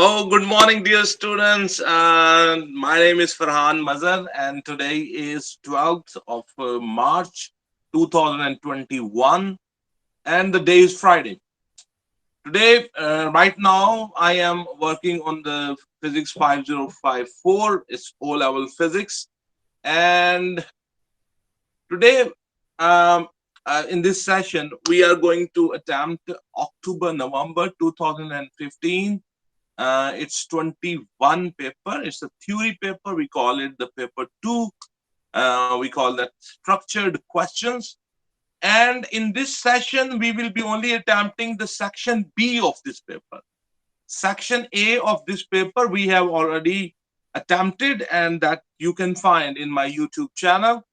Oh, good morning, dear students. My name is Ferhan Mazher, and today is 12th of March 2021, and the day is Friday. Today, right now, I am working on the Physics 5054. It's O-level physics, and today, um, in this session, we are going to attempt October, November 2015. It's 21 paper. It's a theory paper. We call it the paper 2. We call that structured questions. And in this session, we will be only attempting the section B of this paper. Section A of this paper, we have already attempted, and that you can find in my YouTube channel.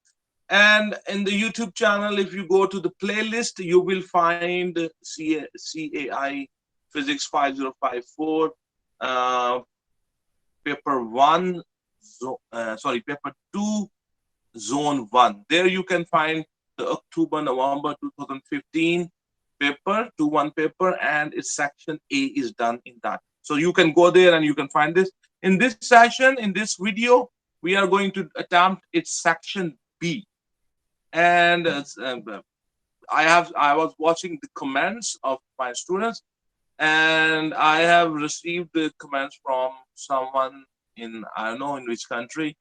And in the YouTube channel, if you go to the playlist, you will find CAIE Physics 5054 paper 1, paper 2, zone 1. There you can find the October, November 2015 paper, 2-1 paper, and its section A is done in that. So you can go there and you can find this. In this session, in this video, we are going to attempt its section B. And I was watching the comments of my students, and I have received the comments from someone in, I don't know in which country,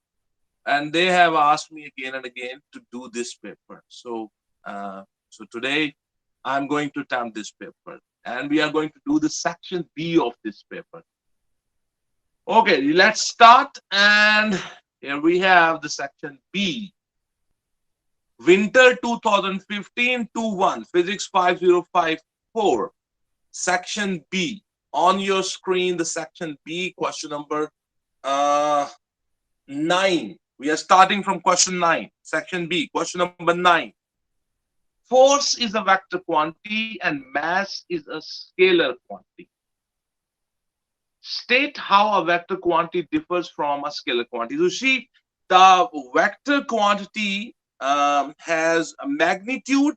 and they have asked me again and again to do this paper. So today I'm going to attempt this paper, and we are going to do the section B of this paper. Okay, let's start. And here we have the section B. Winter 2015 2-1, Physics 5054. Section B. On your screen, the section B, question number 9. We are starting from question 9. Section B, question number 9. Force is a vector quantity and mass is a scalar quantity. State how a vector quantity differs from a scalar quantity. You see, the vector quantity has a magnitude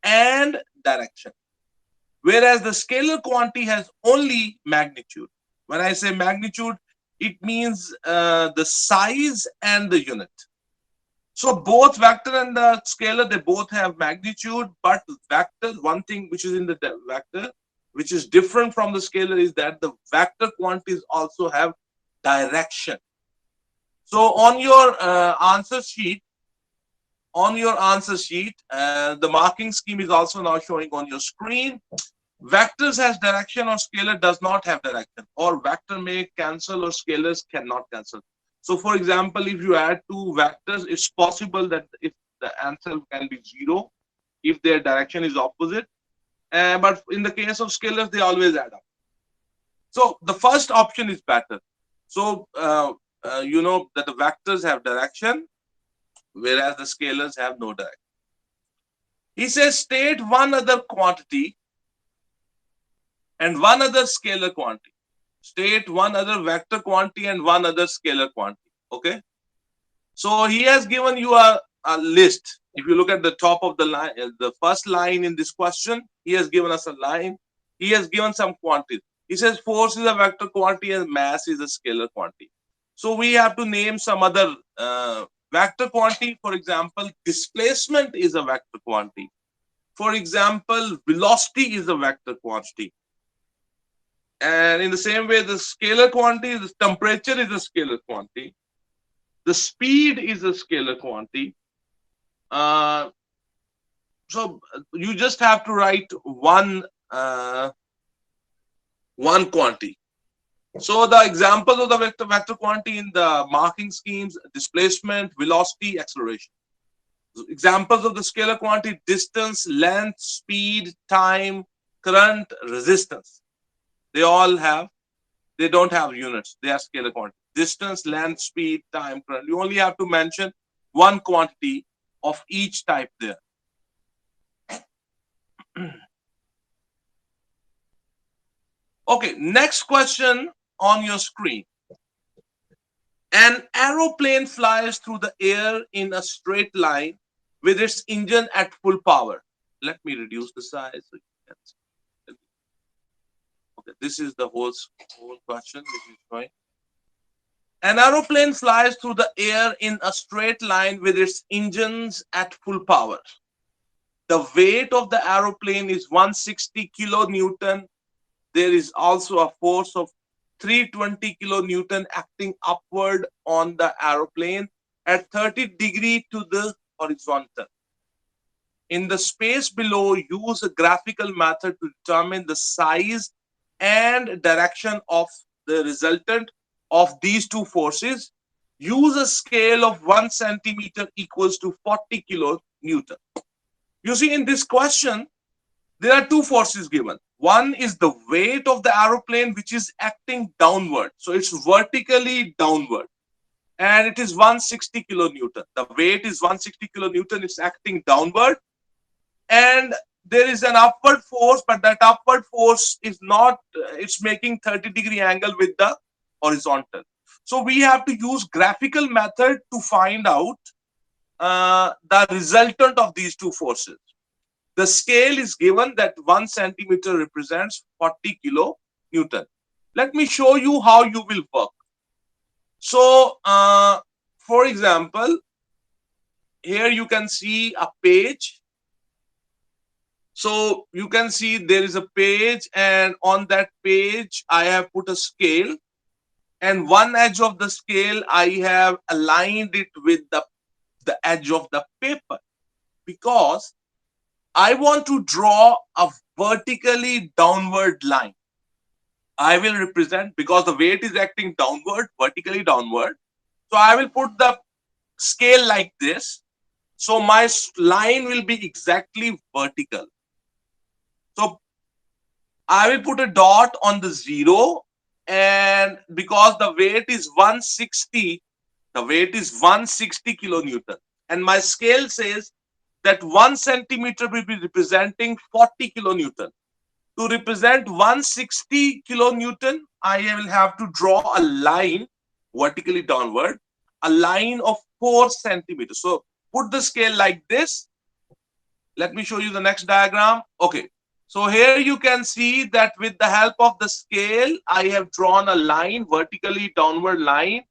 and direction, whereas the scalar quantity has only magnitude. When I say magnitude, it means the size and the unit. So both vector and the scalar, they both have magnitude, but vector, one thing which is in the vector, which is different from the scalar, is that the vector quantities also have direction. So on your answer sheet, the marking scheme is also now showing on your screen. Vectors has direction or scalar does not have direction, or vector may cancel or scalars cannot cancel. So for example, if you add two vectors, it's possible that if the answer can be 0 if their direction is opposite, but in the case of scalars, they always add up. So the first option is better. So you know that the vectors have direction, whereas the scalars have no direction. He says state one other quantity and one other scalar quantity. State one other vector quantity and one other scalar quantity. Okay. So he has given you a list. If you look at the top of the line, the first line in this question, he has given us a line. He has given some quantities. He says force is a vector quantity and mass is a scalar quantity. So we have to name some other vector quantity. For example, displacement is a vector quantity. For example, velocity is a vector quantity. And in the same way, the scalar quantity, the temperature is a scalar quantity. The speed is a scalar quantity. So you just have to write one quantity. So the examples of the vector quantity in the marking schemes: displacement, velocity, acceleration. Examples of the scalar quantity: distance, length, speed, time, current, resistance. They don't have units. They are scalar quantity. Distance, length, speed, time, current. You only have to mention one quantity of each type there. Okay, next question on your screen. An aeroplane flies through the air in a straight line with its engine at full power. Let me reduce the size so you can see. This is the whole question which is going. An aeroplane flies through the air in a straight line with its engines at full power. The weight of the aeroplane is 160 kilonewton. There is also a force of 320 kilonewton acting upward on the aeroplane at 30 degrees to the horizontal. In the space below, use a graphical method to determine the size and direction of the resultant of these two forces. Use a scale of 1 centimeter equals to 40 kilonewton. You see, in this question, there are two forces given. One is the weight of the aeroplane, which is acting downward. So it's vertically downward. And it is 160 kilonewton. The weight is 160 kilonewton. It's acting downward. And there is an upward force, but that upward force is not, it's making 30-degree angle with the horizontal. So we have to use graphical method to find out the resultant of these two forces. The scale is given that 1 centimeter represents 40 kilonewton. Let me show you how you will work. So, for example, here you can see a page. So you can see there is a page, and on that page, I have put a scale, and one edge of the scale, I have aligned it with the edge of the paper, because I want to draw a vertically downward line. I will represent, because the weight is acting downward, vertically downward. So I will put the scale like this. So my line will be exactly vertical. So I will put a dot on the 0, and because the weight is 160, the weight is 160 kilonewton, and my scale says that 1 centimeter will be representing 40 kilonewton. To represent 160 kilonewton, I will have to draw a line vertically downward, a line of 4 centimeters. So put the scale like this. Let me show you the next diagram. Okay. So here you can see that with the help of the scale, I have drawn a line, vertically downward line.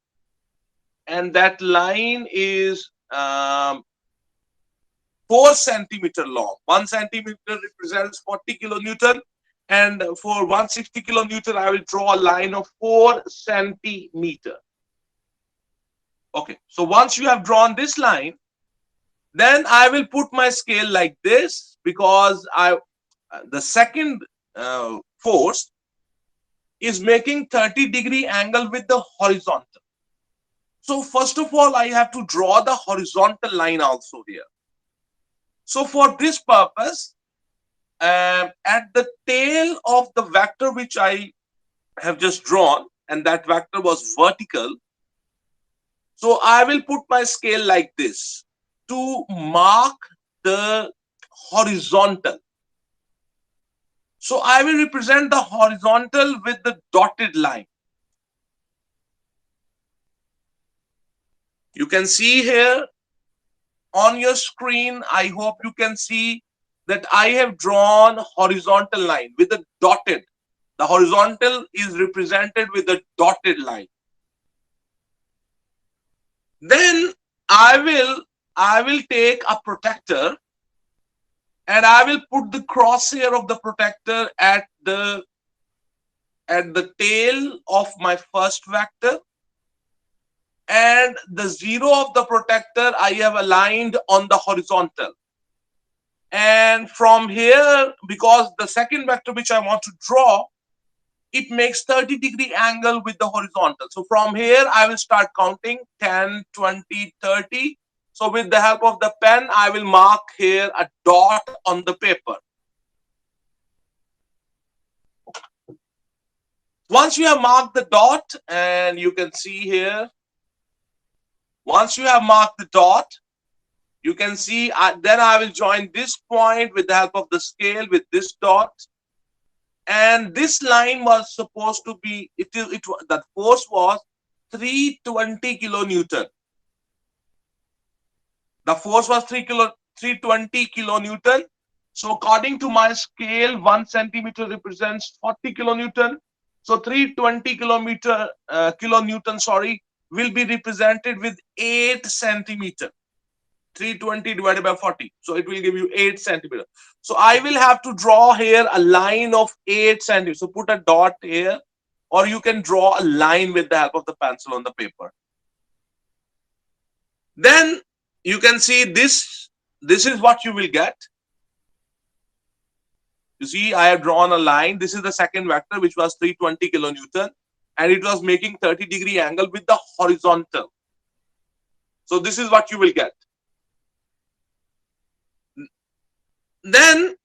And that line is 4 centimeter long. 1 centimeter represents 40 kilonewton. And for 160 kilonewton, I will draw a line of 4 centimeter. Okay. So once you have drawn this line, then I will put my scale like this, because the second force is making 30-degree angle with the horizontal. So first of all, I have to draw the horizontal line also here. So for this purpose, at the tail of the vector which I have just drawn, and that vector was vertical, so I will put my scale like this to mark the horizontal. So I will represent the horizontal with the dotted line. You can see here on your screen, I hope you can see that I have drawn horizontal line with a dotted. The horizontal is represented with a dotted line. Then I will take a protector, and I will put the crosshair of the protector at the tail of my first vector, and the 0 of the protector I have aligned on the horizontal. And from here, because the second vector which I want to draw, it makes 30-degree angle with the horizontal. So from here, I will start counting 10, 20, 30. So with the help of the pen, I will mark here a dot on the paper. Once you have marked the dot, and you can see here, once you have marked the dot, you can see, then I will join this point with the help of the scale with this dot. And this line was supposed to be, that force was 320 kilonewton. The force was 320 kilonewton, So according to my scale, 1 centimeter represents 40 kilonewton. So 320 kilonewton, sorry, will be represented with 8 centimeter. 320 divided by 40. So it will give you 8 centimeter. So I will have to draw here a line of 8 centimeters. So put a dot here, or you can draw a line with the help of the pencil on the paper. Then you can see this. This is what you will get. You see, I have drawn a line. This is the second vector, which was 320 kilonewton, and it was making 30-degree angle with the horizontal. So this is what you will get. Then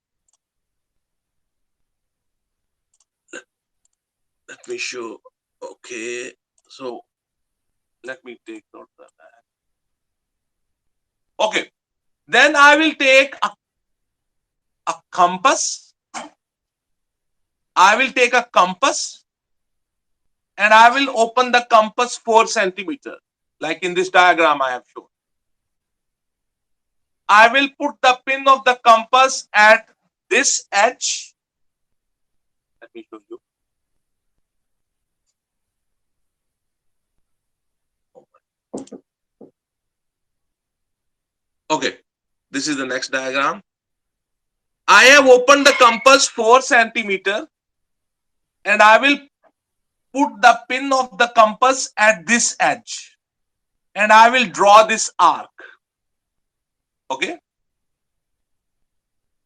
let me show. Okay, so let me take note of that. Okay, then I will take a compass. I will take a compass and I will open the compass 4 centimeter, like in this diagram I have shown. I will put the pin of the compass at this edge. Let me show you. Okay, this is the next diagram. I have opened the compass 4 centimeter and I will put the pin of the compass at this edge and I will draw this arc. Okay.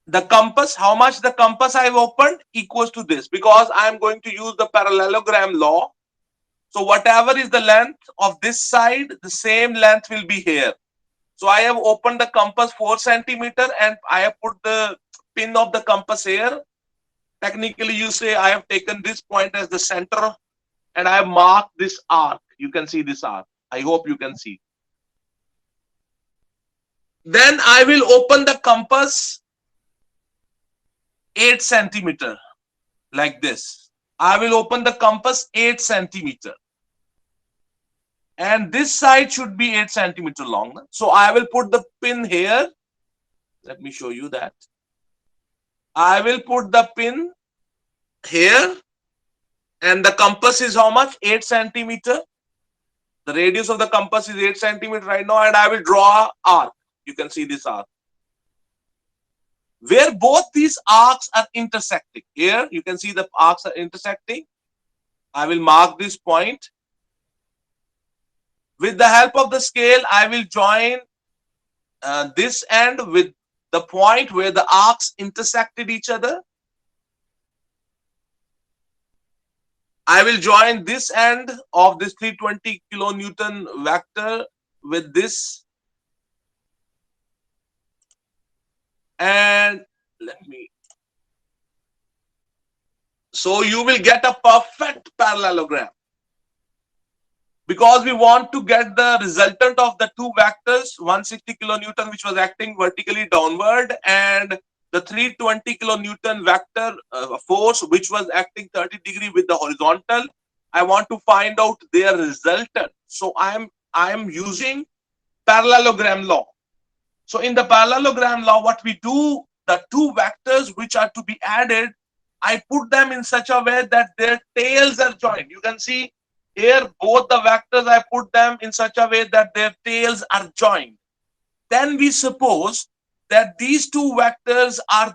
The compass, how much the compass I've opened equals to this, because I'm going to use the parallelogram law. So whatever is the length of this side, the same length will be here. So I have opened the compass 4 centimeter and I have put the pin of the compass here. Technically, you say I have taken this point as the center and I have marked this arc. You can see this arc. I hope you can see. Then I will open the compass 8 centimeter like this. I will open the compass 8 centimeter. And this side should be 8 centimeter long. So I will put the pin here. Let me show you that. I will put the pin here. And the compass is how much? 8 centimeter. The radius of the compass is 8 centimeter right now. And I will draw an arc. You can see this arc, where both these arcs are intersecting. Here you can see the arcs are intersecting. I will mark this point. With the help of the scale, I will join this end with the point where the arcs intersected each other. I will join this end of this 320 kilonewton vector with this. And let me. So you will get a perfect parallelogram. Because we want to get the resultant of the two vectors, 160 kilonewton, which was acting vertically downward, and the 320 kilonewton vector force, which was acting 30 degree with the horizontal. I want to find out their resultant. So I am using parallelogram law. So in the parallelogram law, what we do, the two vectors which are to be added, I put them in such a way that their tails are joined. You can see here both the vectors, I put them in such a way that their tails are joined. Then we suppose that these two vectors are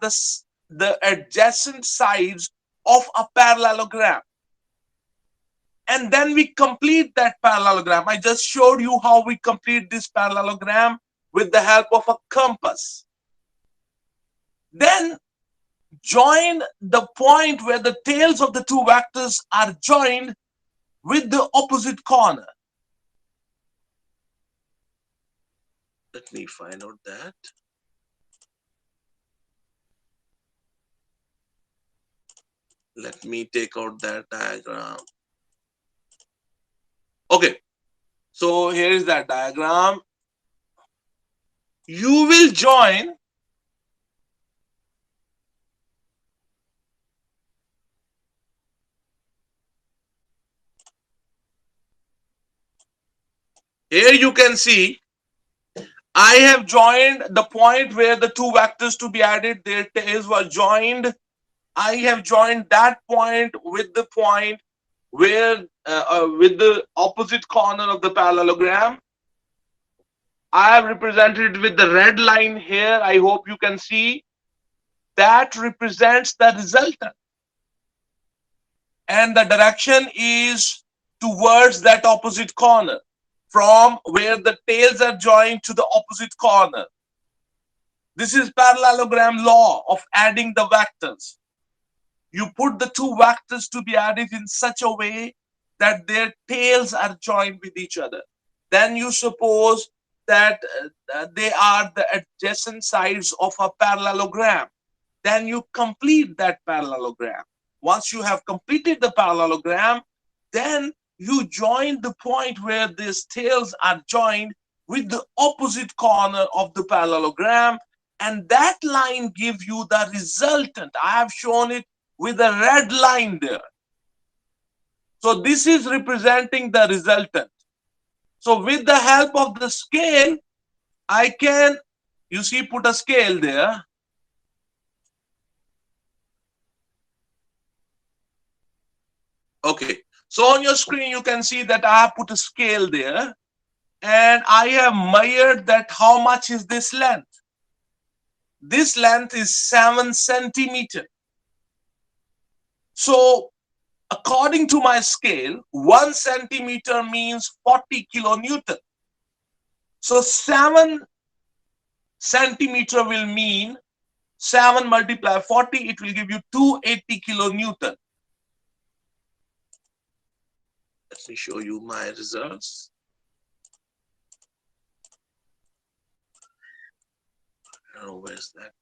the adjacent sides of a parallelogram. And then we complete that parallelogram. I just showed you how we complete this parallelogram with the help of a compass. Then join the point where the tails of the two vectors are joined with the opposite corner. Let me find out that. Let me take out that diagram. Okay. So here is that diagram. You will join here. You can see I have joined the point where the two vectors to be added, their tails were joined. I have joined that point with the point where, with the opposite corner of the parallelogram. I have represented with the red line here. I hope you can see that represents the resultant. And the direction is towards that opposite corner, from where the tails are joined to the opposite corner. This is parallelogram law of adding the vectors. You put the two vectors to be added in such a way that their tails are joined with each other. Then you suppose that they are the adjacent sides of a parallelogram. Then you complete that parallelogram. Once you have completed the parallelogram, then you join the point where these tails are joined with the opposite corner of the parallelogram, and that line gives you the resultant. I have shown it with a red line there. So this is representing the resultant. So with the help of the scale, I can, you see, put a scale there. Okay, so on your screen you can see that I have put a scale there, and I have measured that how much is this length. This length is 7 centimeters. So according to my scale, 1 centimeter means 40 kilonewton. So 7 centimeter will mean 7 multiplied 40, it will give you 280 kilonewton. Let me show you my results. Oh, where's that?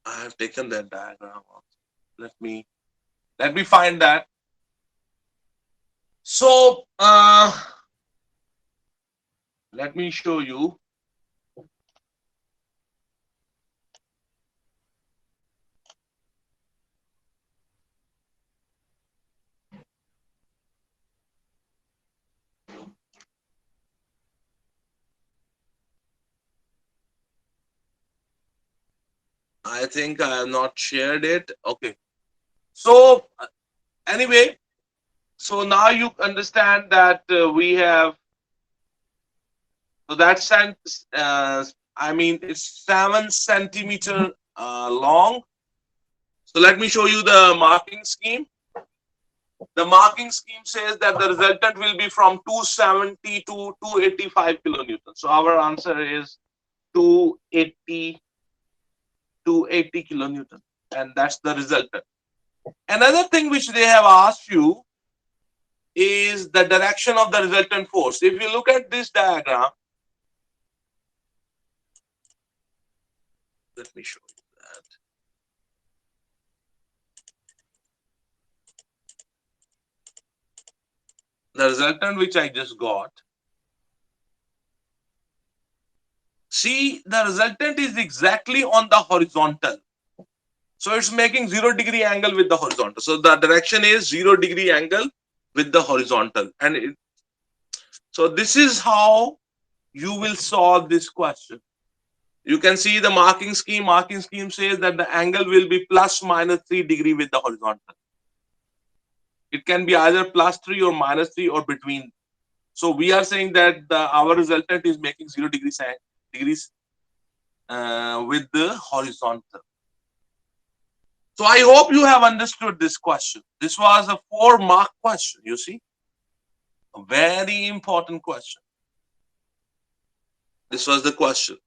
I have taken that diagram. Let me find that. So let me show you. I think I have not shared it. Okay. So anyway, so now you understand that we have, so that's I mean, it's 7 centimeter long. So let me show you the marking scheme. The marking scheme says that the resultant will be from 270 to 285 kilonewton. So our answer is 280 kilonewton, and that's the resultant. Another thing which they have asked you is the direction of the resultant force. If you look at this diagram, let me show you that. The resultant which I just got, see, the resultant is exactly on the horizontal. So it's making 0-degree angle with the horizontal. So the direction is 0-degree angle with the horizontal. And so this is how you will solve this question. You can see the marking scheme. Marking scheme says that the angle will be plus minus 3 degree with the horizontal. It can be either plus 3 or minus 3 or between. So we are saying that our resultant is making 0 degrees with the horizontal. So I hope you have understood this question. This was a 4-mark question, you see. A very important question. This was the question.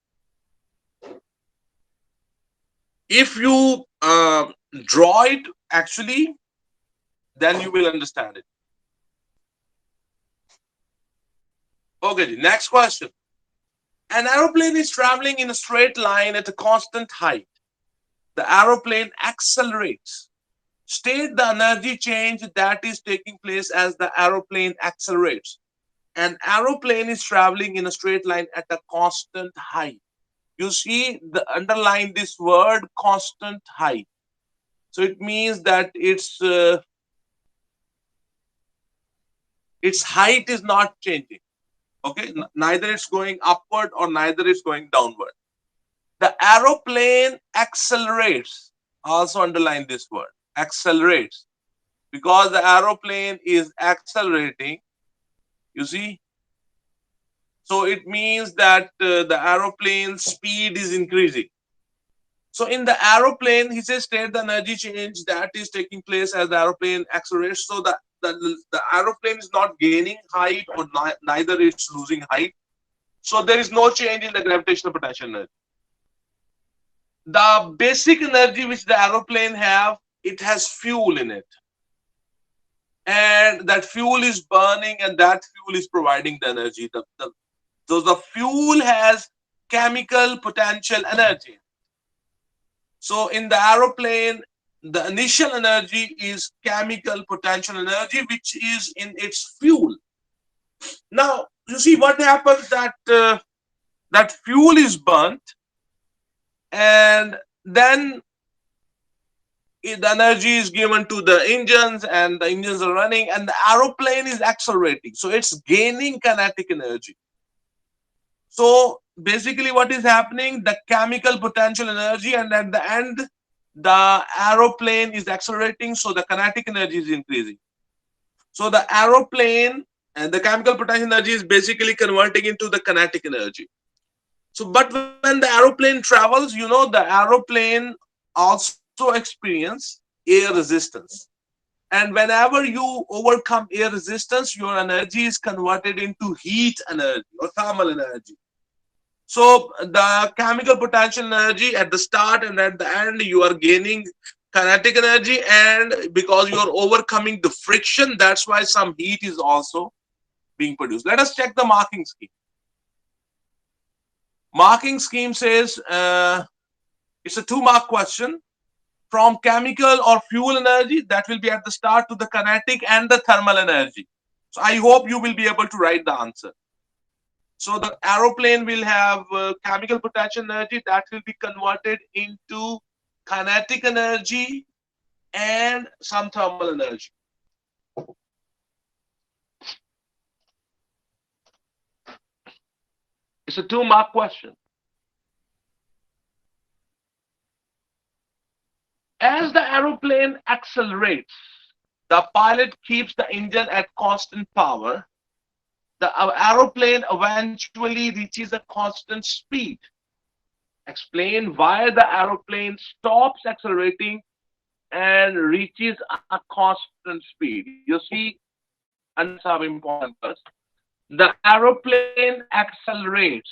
If you draw it actually, then you will understand it. Okay, next question. An aeroplane is traveling in a straight line at a constant height. The aeroplane accelerates. State the energy change that is taking place as the aeroplane accelerates. An aeroplane is traveling in a straight line at a constant height. You see, underline this word, constant height. So it means that its height is not changing. Okay, neither it's going upward or neither it's going downward. The aeroplane accelerates. Also underline this word, accelerates, because the aeroplane is accelerating. You see, so it means that the aeroplane speed is increasing. So in the aeroplane, he says, state the energy change that is taking place as the aeroplane accelerates. So the aeroplane is not gaining height or neither it's losing height. So there is no change in the gravitational potential energy. The basic energy which the aeroplane have, it has fuel in it. And that fuel is burning and that fuel is providing the energy. So the fuel has chemical potential energy. So in the aeroplane, the initial energy is chemical potential energy, which is in its fuel. Now, you see what happens, that that fuel is burnt, and then the energy is given to the engines, and the engines are running, and the aeroplane is accelerating. So it's gaining kinetic energy. So basically, what is happening? The chemical potential energy, and at the end, the aeroplane is accelerating, so the kinetic energy is increasing. So the aeroplane and the chemical potential energy is basically converting into the kinetic energy. So, but when the aeroplane travels, the aeroplane also experience air resistance. And whenever you overcome air resistance, your energy is converted into heat energy or thermal energy. So the chemical potential energy at the start and at the end, you are gaining kinetic energy, and because you are overcoming the friction, that's why some heat is also being produced. Let us check the marking scheme. Marking scheme says it's a 2-mark question. From chemical or fuel energy, that will be at the start, to the kinetic and the thermal energy. So I hope you will be able to write the answer. So the aeroplane will have chemical potential energy that will be converted into kinetic energy and some thermal energy. It's a 2-mark question. As the aeroplane accelerates, the pilot keeps the engine at constant power. The aeroplane eventually reaches a constant speed. Explain why the aeroplane stops accelerating and reaches a constant speed. You see, underline some important words. The aeroplane accelerates.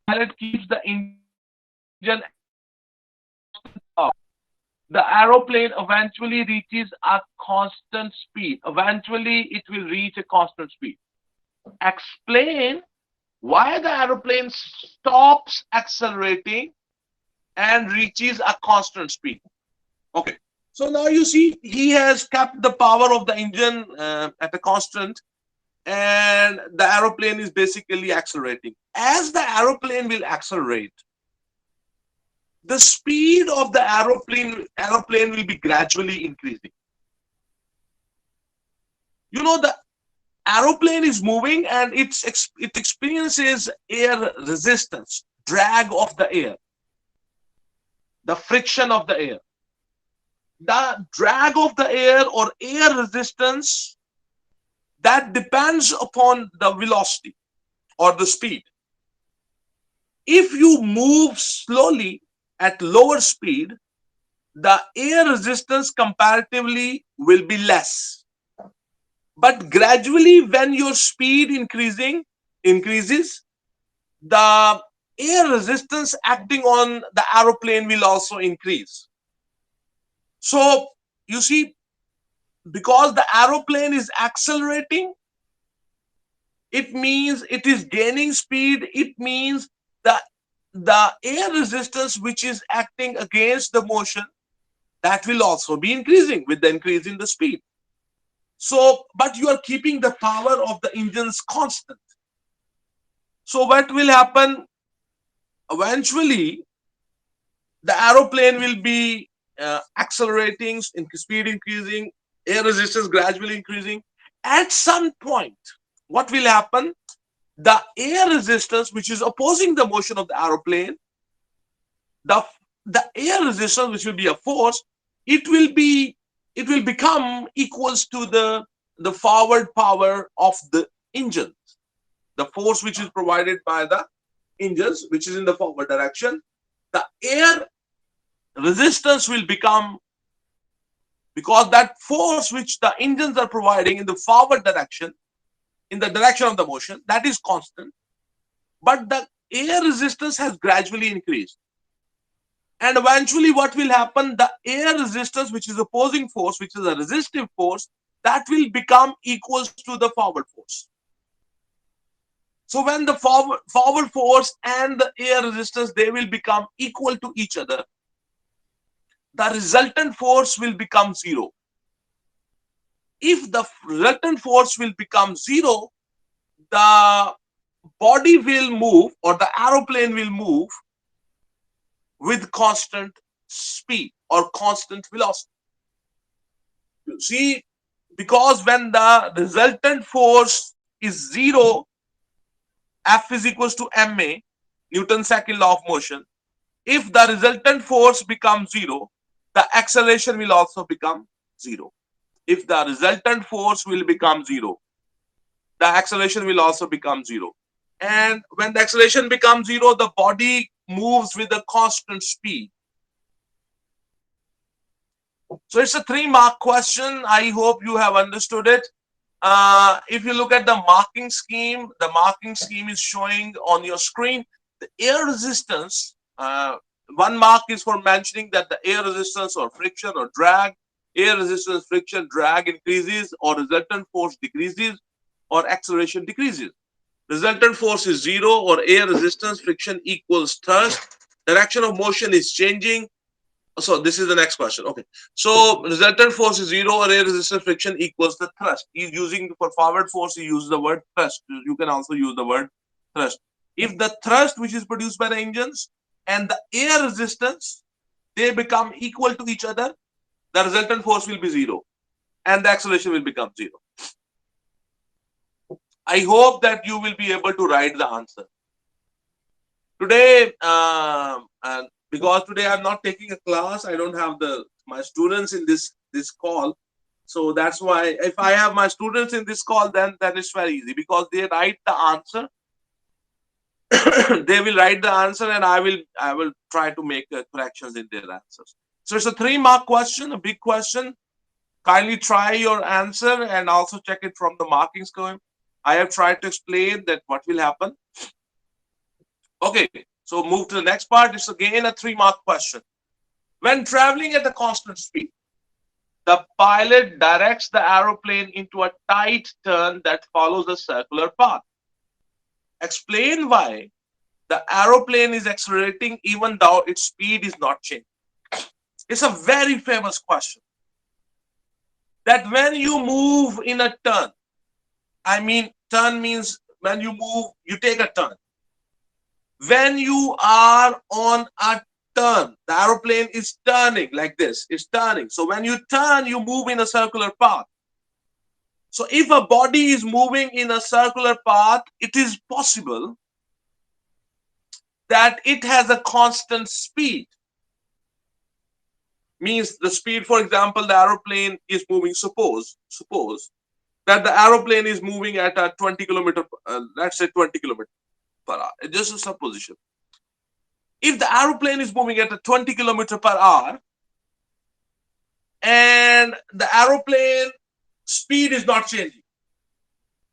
Pilot keeps the engine at constant power. The aeroplane eventually reaches a constant speed. Eventually, it will reach a constant speed. Explain why the aeroplane stops accelerating and reaches a constant speed. Okay. So now you see he has kept the power of the engine at a constant, and the aeroplane is basically accelerating. As the aeroplane will accelerate, the speed of the aeroplane will be gradually increasing. The aeroplane is moving and it experiences air resistance, drag of the air, the friction of the air. The drag of the air or air resistance, that depends upon the velocity or the speed. If you move slowly at lower speed, the air resistance comparatively will be less. But gradually, when your speed increases, the air resistance acting on the aeroplane will also increase. So you see, because the aeroplane is accelerating, it means it is gaining speed. It means the air resistance which is acting against the motion, that will also be increasing with the increase in the speed. So, but you are keeping the power of the engines constant. So what will happen? Eventually, the aeroplane will be accelerating, speed increasing, air resistance gradually increasing. At some point, what will happen? the air resistance, which is opposing the motion of the aeroplane, the air resistance, which will be a force, it will become equals to the forward power of the engine. The force which is provided by the engines, which is in the forward direction, the air resistance will become, because that force which the engines are providing in the forward direction, in the direction of the motion, that is constant, but the air resistance has gradually increased. And eventually what will happen, the air resistance, which is opposing force, which is a resistive force, that will become equals to the forward force. So when the forward force and the air resistance, they will become equal to each other, the resultant force will become zero. If the resultant force will become zero, the body will move, or the aeroplane will move with constant speed or constant velocity. You see, because when the resultant force is zero, F is equals to ma, Newton's second law of motion. If the resultant force becomes zero, the acceleration will also become zero. If the resultant force will become zero, the acceleration will also become zero. And when the acceleration becomes zero, the body moves with a constant speed. So it's a 3-mark question. I hope you have understood it. If you look at the marking scheme is showing on your screen. The air resistance, 1 mark is for mentioning that the air resistance or friction or drag, air resistance, friction, drag increases, or resultant force decreases, or acceleration decreases. Resultant force is zero, or air resistance, friction equals thrust. Direction of motion is changing. So this is the next question. Okay. So resultant force is zero, or air resistance, friction equals the thrust. He's using, for forward force, he uses the word thrust. You can also use the word thrust. If the thrust which is produced by the engines and the air resistance, they become equal to each other, the resultant force will be zero and the acceleration will become zero. I hope that you will be able to write the answer. Today, and because today I'm not taking a class, I don't have my students in this call. So that's why if I have my students in this call, then it's very easy, because they write the answer. They will write the answer, and I will try to make corrections in their answers. So it's a 3-mark question, a big question. Kindly try your answer and also check it from the marking scheme. I have tried to explain that what will happen. Okay, so move to the next part. It's again a 3-mark question. When traveling at a constant speed, the pilot directs the aeroplane into a tight turn that follows a circular path. Explain why the aeroplane is accelerating even though its speed is not changing. It's a very famous question. That when you move in a turn, I mean, turn means when you move, you take a turn. When you are on a turn, the aeroplane is turning like this, it's turning. So when you turn, you move in a circular path. So if a body is moving in a circular path, it is possible that it has a constant speed. Means the speed, for example, the aeroplane is moving, suppose that the aeroplane is moving at a 20 kilometer, let's say 20 kilometer per hour. It's just a supposition. If the aeroplane is moving at a 20 kilometer per hour and the aeroplane speed is not changing,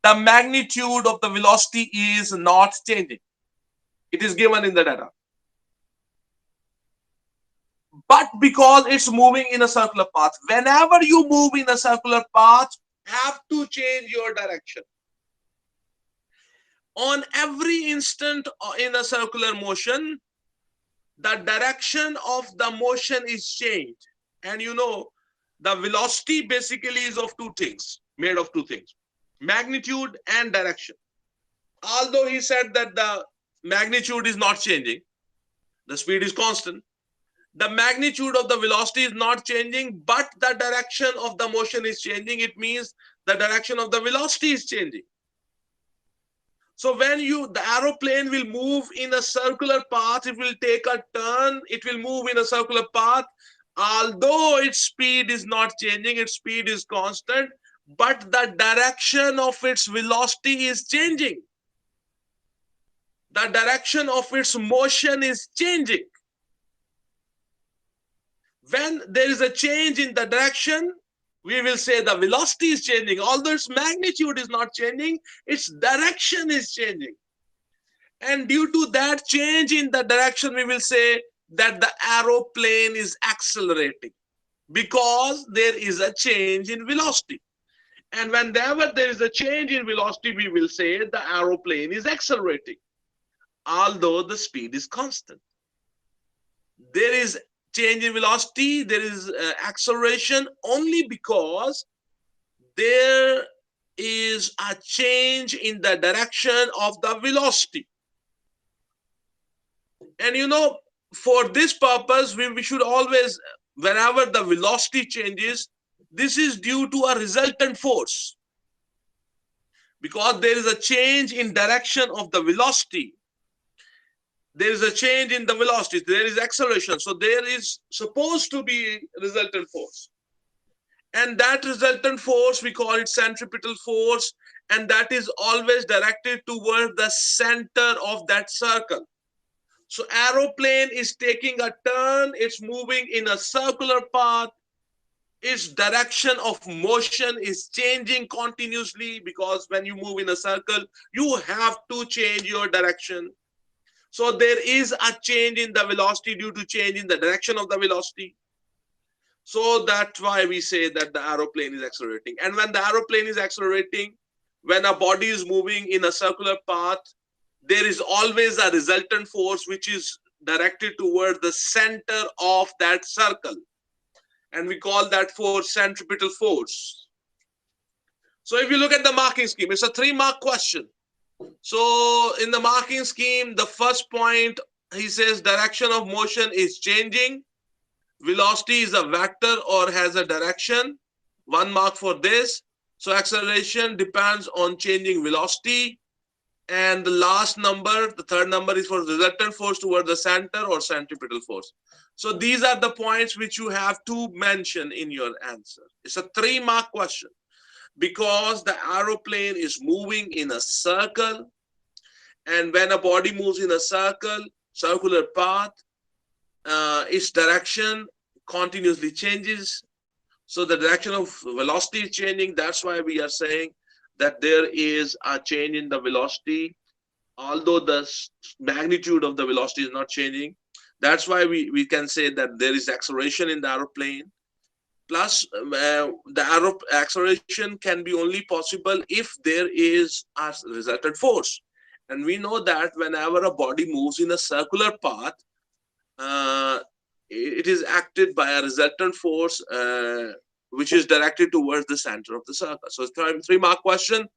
the magnitude of the velocity is not changing. It is given in the data. But because it's moving in a circular path, whenever you move in a circular path, have to change your direction. On every instant in a circular motion, the direction of the motion is changed. And you know, the velocity basically is of two things, made of two things, magnitude and direction. Although he said that the magnitude is not changing, the speed is constant, the magnitude of the velocity is not changing, but the direction of the motion is changing. It means the direction of the velocity is changing. So when the aeroplane will move in a circular path, it will take a turn, it will move in a circular path, although its speed is not changing, its speed is constant, but the direction of its velocity is changing. The direction of its motion is changing. When there is a change in the direction, we will say the velocity is changing. Although its magnitude is not changing, its direction is changing. And due to that change in the direction, we will say that the aeroplane is accelerating because there is a change in velocity. And whenever there is a change in velocity, we will say the aeroplane is accelerating, although the speed is constant. There is change in velocity, there is acceleration only because there is a change in the direction of the velocity. And for this purpose, we should always, whenever the velocity changes, this is due to a resultant force. Because there is a change in direction of the velocity, there is a change in the velocity, there is acceleration. So there is supposed to be resultant force. And that resultant force, we call it centripetal force, and that is always directed toward the center of that circle. So aeroplane is taking a turn, it's moving in a circular path, its direction of motion is changing continuously, because when you move in a circle, you have to change your direction. So there is a change in the velocity due to change in the direction of the velocity. So that's why we say that the aeroplane is accelerating. And when the aeroplane is accelerating, when a body is moving in a circular path, there is always a resultant force which is directed toward the center of that circle. And we call that force centripetal force. So if you look at the marking scheme, it's a 3-mark question. So in the marking scheme, the first point, he says direction of motion is changing. Velocity is a vector or has a direction. 1 mark for this. So acceleration depends on changing velocity. And the last number, the third number, is for resultant force toward the center or centripetal force. So these are the points which you have to mention in your answer. It's a 3-mark question because the aeroplane is moving in a circle. And when a body moves in a circular path, its direction continuously changes. So the direction of velocity is changing. That's why we are saying that there is a change in the velocity, although the magnitude of the velocity is not changing. That's why we can say that there is acceleration in the aeroplane. Plus, the acceleration can be only possible if there is a resultant force. And we know that whenever a body moves in a circular path, it is acted by a resultant force which is directed towards the center of the circle. So it's a 3-mark question.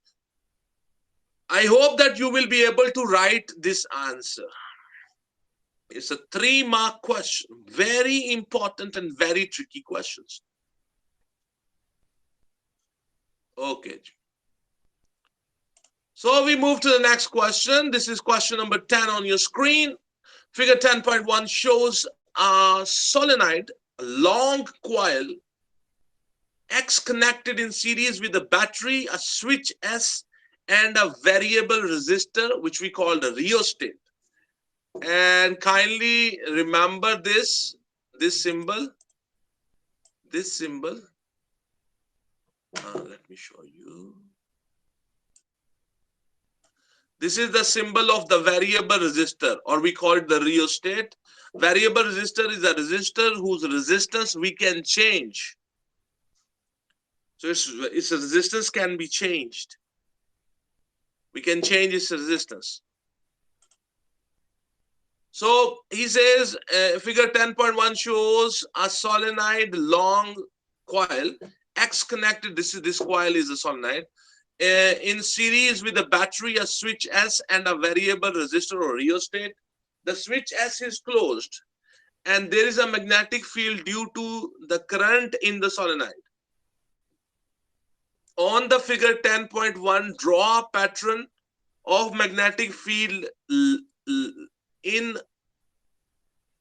I hope that you will be able to write this answer. It's a 3-mark question. Very important and very tricky questions. Okay. So we move to the next question. This is question number 10 on your screen. Figure 10.1 shows a solenoid, a long coil, X connected in series with a battery, a switch S, and a variable resistor, which we call the rheostat. And kindly remember this symbol. Let me show you. This is the symbol of the variable resistor, or we call it the rheostat. Variable resistor is a resistor whose resistance we can change. So its resistance can be changed. We can change its resistance. So he says, figure 10.1 shows a solenoid long coil, X connected. This coil is a solenoid in series with a battery, a switch S, and a variable resistor or rheostat. The switch S is closed, and there is a magnetic field due to the current in the solenoid. On the figure 10.1, draw a pattern of magnetic field in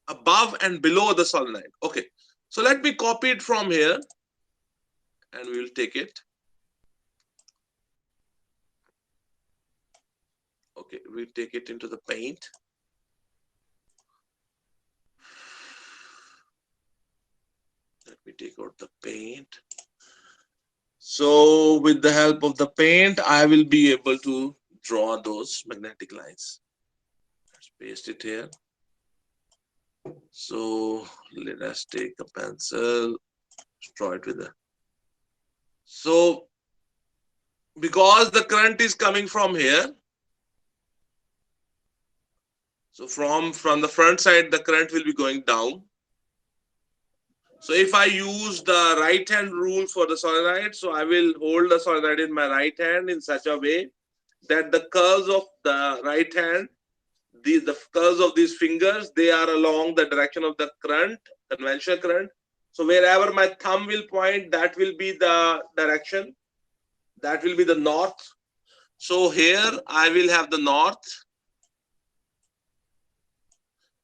above and below the solenoid. Okay, so let me copy it from here and we will take it. Okay, we'll take it into the paint. Let me take out the paint. So with the help of the paint, I will be able to draw those magnetic lines. Let's paste it here. So let us take a pencil, draw it with a. So because the current is coming from here, so from the front side, the current will be going down. So if I use the right hand rule for the solenoid, so I will hold the solenoid in my right hand in such a way that the curves of the right hand, the curves of these fingers, they are along the direction of the current, conventional current. So wherever my thumb will point, that will be the direction. That will be the north. So here I will have the north.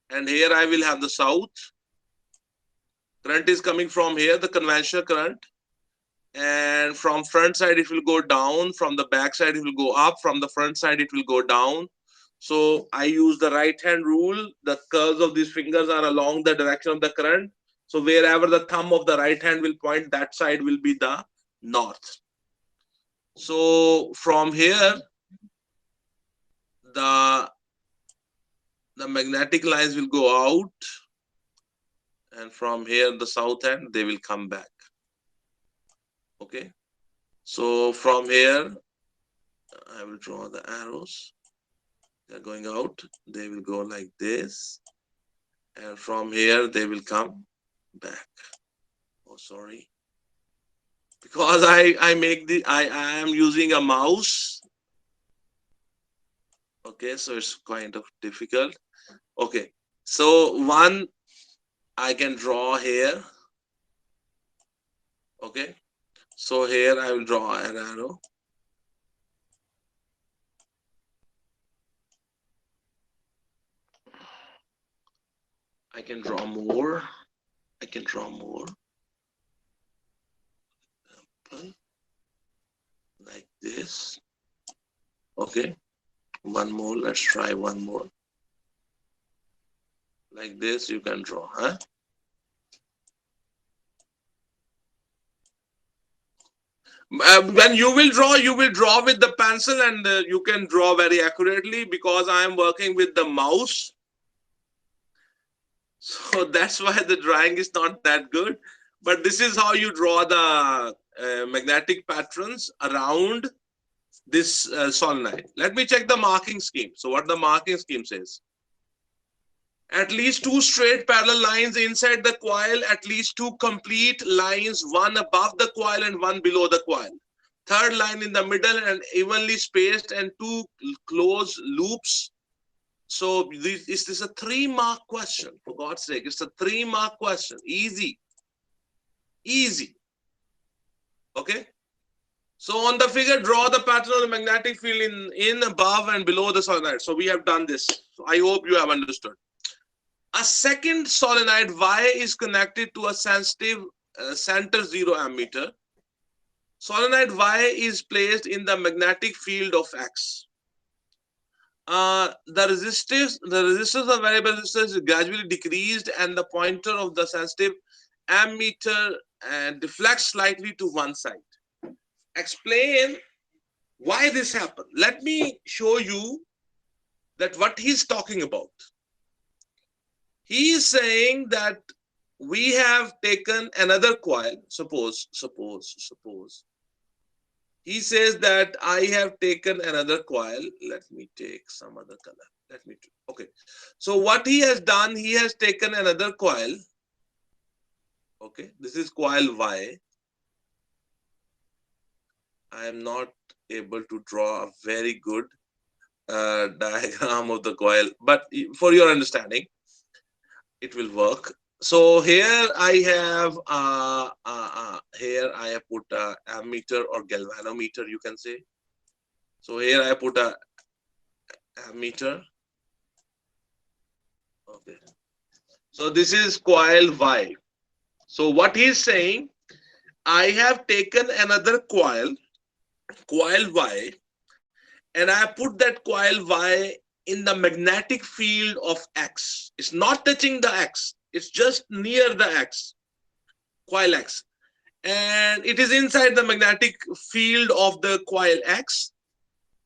And here I will have the south. Current is coming from here, the conventional current. And from front side, it will go down. From the back side, it will go up. From the front side, it will go down. So I use the right hand rule. The curves of these fingers are along the direction of the current. So wherever the thumb of the right hand will point, that side will be the north. So from here, the magnetic lines will go out. And from here, the south end, they will come back. Okay. So from here, I will draw the arrows. They're going out. They will go like this. And from here, they will come back. Oh, sorry. Because I am using a mouse. Okay, so it's kind of difficult. Okay. So one I can draw here. Okay. So here I will draw an arrow. I can draw more. I can draw more. Like this. Okay. One more. Let's try one more. Like this, you can draw, huh? When you will draw with the pencil and you can draw very accurately because I am working with the mouse. So that's why the drawing is not that good. But this is how you draw the magnetic patterns around this solenoid. Let me check the marking scheme. So what the marking scheme says. At least two straight parallel lines inside the coil, at least two complete lines, one above the coil and one below the coil. Third line in the middle and evenly spaced, and two closed loops. So is this a 3-mark question? For God's sake, it's a 3-mark question. Easy. Easy. Okay. So on the figure, draw the pattern of the magnetic field in above and below the solenoid. So we have done this. So I hope you have understood. A second solenoid Y is connected to a sensitive center zero ammeter. Solenoid Y is placed in the magnetic field of X. The resistance of variable resistance is gradually decreased, and the pointer of the sensitive ammeter deflects slightly to one side. Explain why this happened. Let me show you that what he's talking about. He is saying that we have taken another coil. Suppose. He says that I have taken another coil. Let me take some other color. Okay. So what he has done, he has taken another coil. Okay. This is coil Y. I am not able to draw a very good diagram of the coil, but for your understanding, it will work. So here I have put a ammeter or galvanometer, you can say. So here I put a ammeter. Okay. So this is coil Y. So what he's saying, I have taken another coil Y, and I put that coil Y in the magnetic field of X. It's not touching the X. It's just near the X, coil X. And it is inside the magnetic field of the coil X.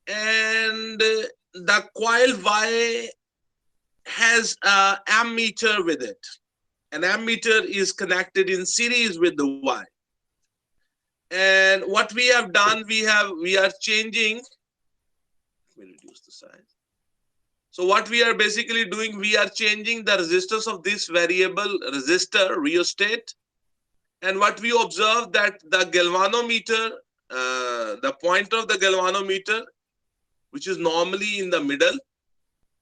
And the coil Y has an ammeter with it. An ammeter is connected in series with the Y. And what we have done, we are changing. Let me reduce the size. So what we are basically doing, we are changing the resistance of this variable resistor rheostat. And what we observe that the galvanometer, the pointer of the galvanometer, which is normally in the middle,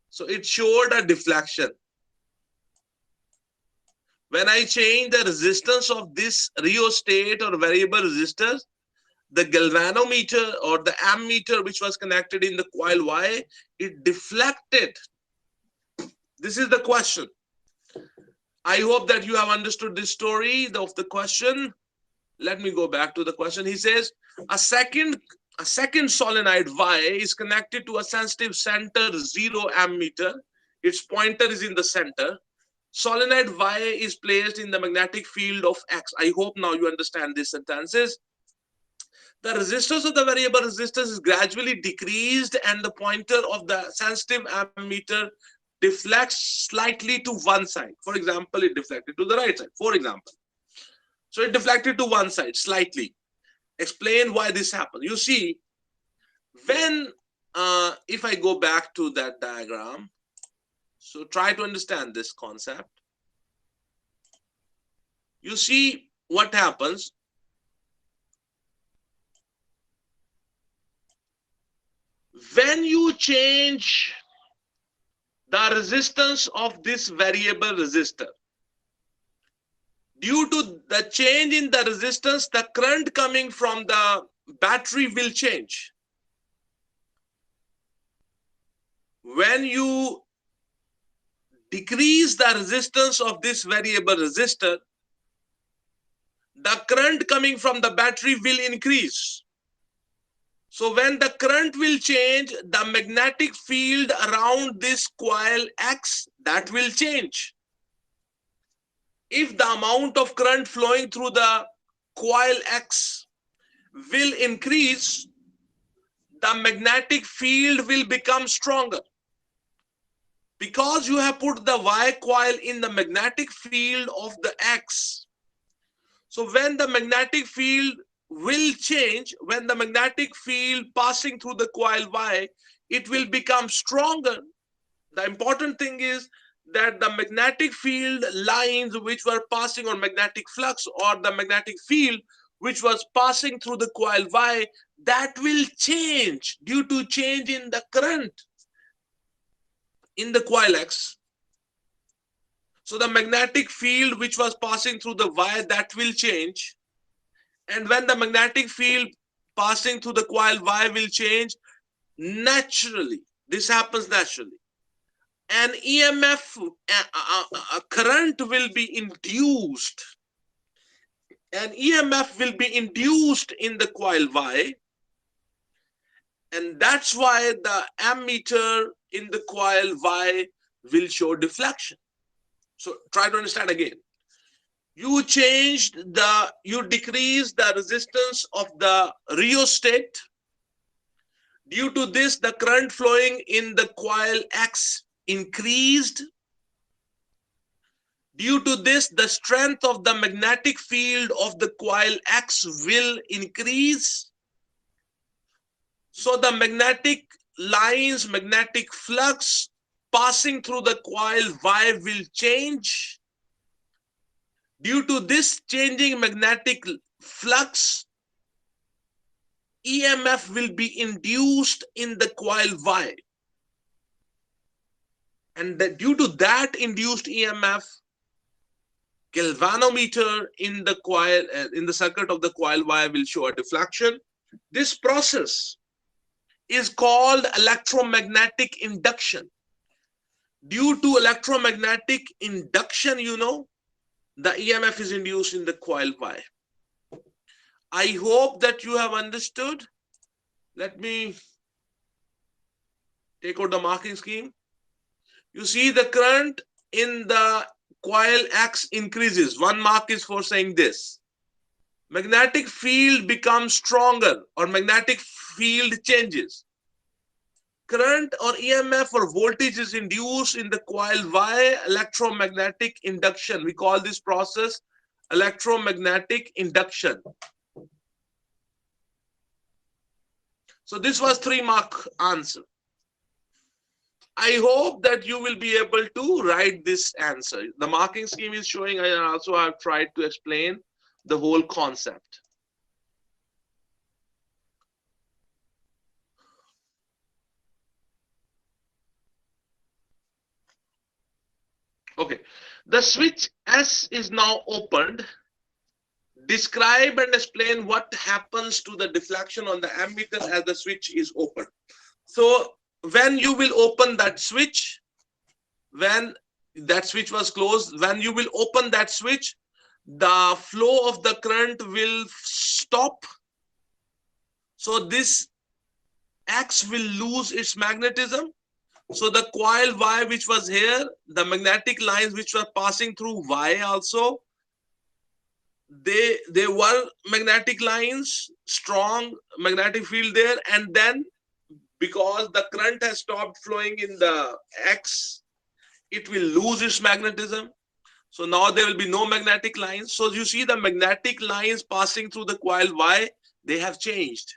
so it showed a deflection. When I change the resistance of this rheostat or variable resistors, the galvanometer or the ammeter, which was connected in the coil Y, it deflected. This is the question. I hope that you have understood this story of the question. Let me go back to the question. He says, a second solenoid Y is connected to a sensitive center 0 ammeter. Its pointer is in the center. Solenoid Y is placed in the magnetic field of X. I hope now you understand these sentences. The resistance of the variable resistance is gradually decreased and the pointer of the sensitive ammeter deflects slightly to one side. For example, it deflected to the right side, for example. So it deflected to one side slightly. Explain why this happened. You see, when, if I go back to that diagram, so try to understand this concept. You see what happens. When you change the resistance of this variable resistor, due to the change in the resistance, the current coming from the battery will change. When you decrease the resistance of this variable resistor, the current coming from the battery will increase. So when the current will change, the magnetic field around this coil X, that will change. If the amount of current flowing through the coil X will increase, the magnetic field will become stronger. Because you have put the Y coil in the magnetic field of the X. So when the magnetic field will change, when the magnetic field passing through the coil Y, it will become stronger. The important thing is that the magnetic field lines which were passing, or magnetic flux, or the magnetic field which was passing through the coil Y, that will change due to change in the current in the coil X. So the magnetic field which was passing through the Y, that will change. And when the magnetic field passing through the coil Y will change, naturally, this happens naturally, an EMF, a current will be induced. An EMF will be induced in the coil Y. And that's why the ammeter in the coil Y will show deflection. So try to understand again. You decreased the resistance of the rheostat. Due to this, the current flowing in the coil X increased. Due to this, the strength of the magnetic field of the coil X will increase. So the magnetic lines, magnetic flux passing through the coil Y will change. Due to this changing magnetic flux, EMF will be induced in the coil Y. And due to that induced EMF, galvanometer in the coil, in the circuit of the coil Y will show a deflection. This process is called electromagnetic induction. Due to electromagnetic induction, the EMF is induced in the coil Y. I hope that you have understood. Let me take out the marking scheme. You see the current in the coil X increases. One mark is for saying this. Magnetic field becomes stronger or magnetic field changes. Current or EMF or voltage is induced in the coil Y, electromagnetic induction. We call this process electromagnetic induction. So this was 3-mark answer. I hope that you will be able to write this answer. The marking scheme is showing, and also I've tried to explain the whole concept. Okay, the switch S is now opened. Describe and explain what happens to the deflection on the ammeter as the switch is open. So when you will open that switch, when that switch was closed, when you will open that switch, the flow of the current will stop. So this X will lose its magnetism. So the coil Y, which was here, the magnetic lines which were passing through Y also, they were magnetic lines, strong magnetic field there, and then because the current has stopped flowing in the X, it will lose its magnetism. So now there will be no magnetic lines. So you see the magnetic lines passing through the coil Y, they have changed.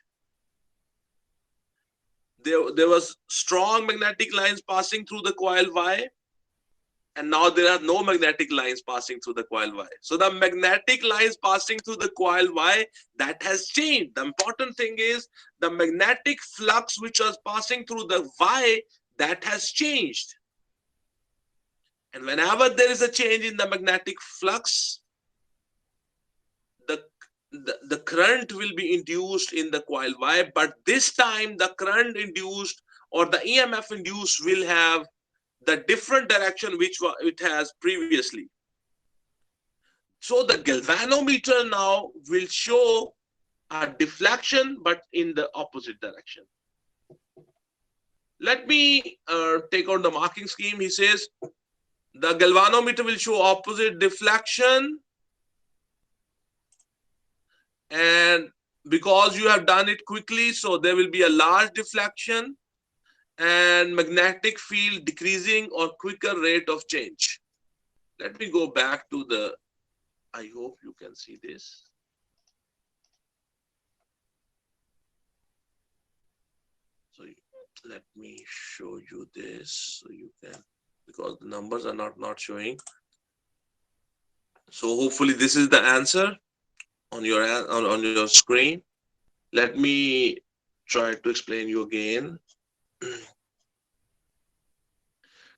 There was strong magnetic lines passing through the coil Y, and now there are no magnetic lines passing through the coil Y. So the magnetic lines passing through the coil Y, that has changed. The important thing is the magnetic flux which was passing through the Y, that has changed. And whenever there is a change in the magnetic flux, the current will be induced in the coil Y, but this time the current induced or the EMF induced will have the different direction which it has previously. So the galvanometer now will show a deflection, but in the opposite direction. Let me take out the marking scheme. He says the galvanometer will show opposite deflection, and because you have done it quickly, so there will be a large deflection and magnetic field decreasing or quicker rate of change. Let me go back to the, I hope you can see this. So let me show you this so you can, because the numbers are not showing. So hopefully this is the answer on your screen. Let me try to explain you again.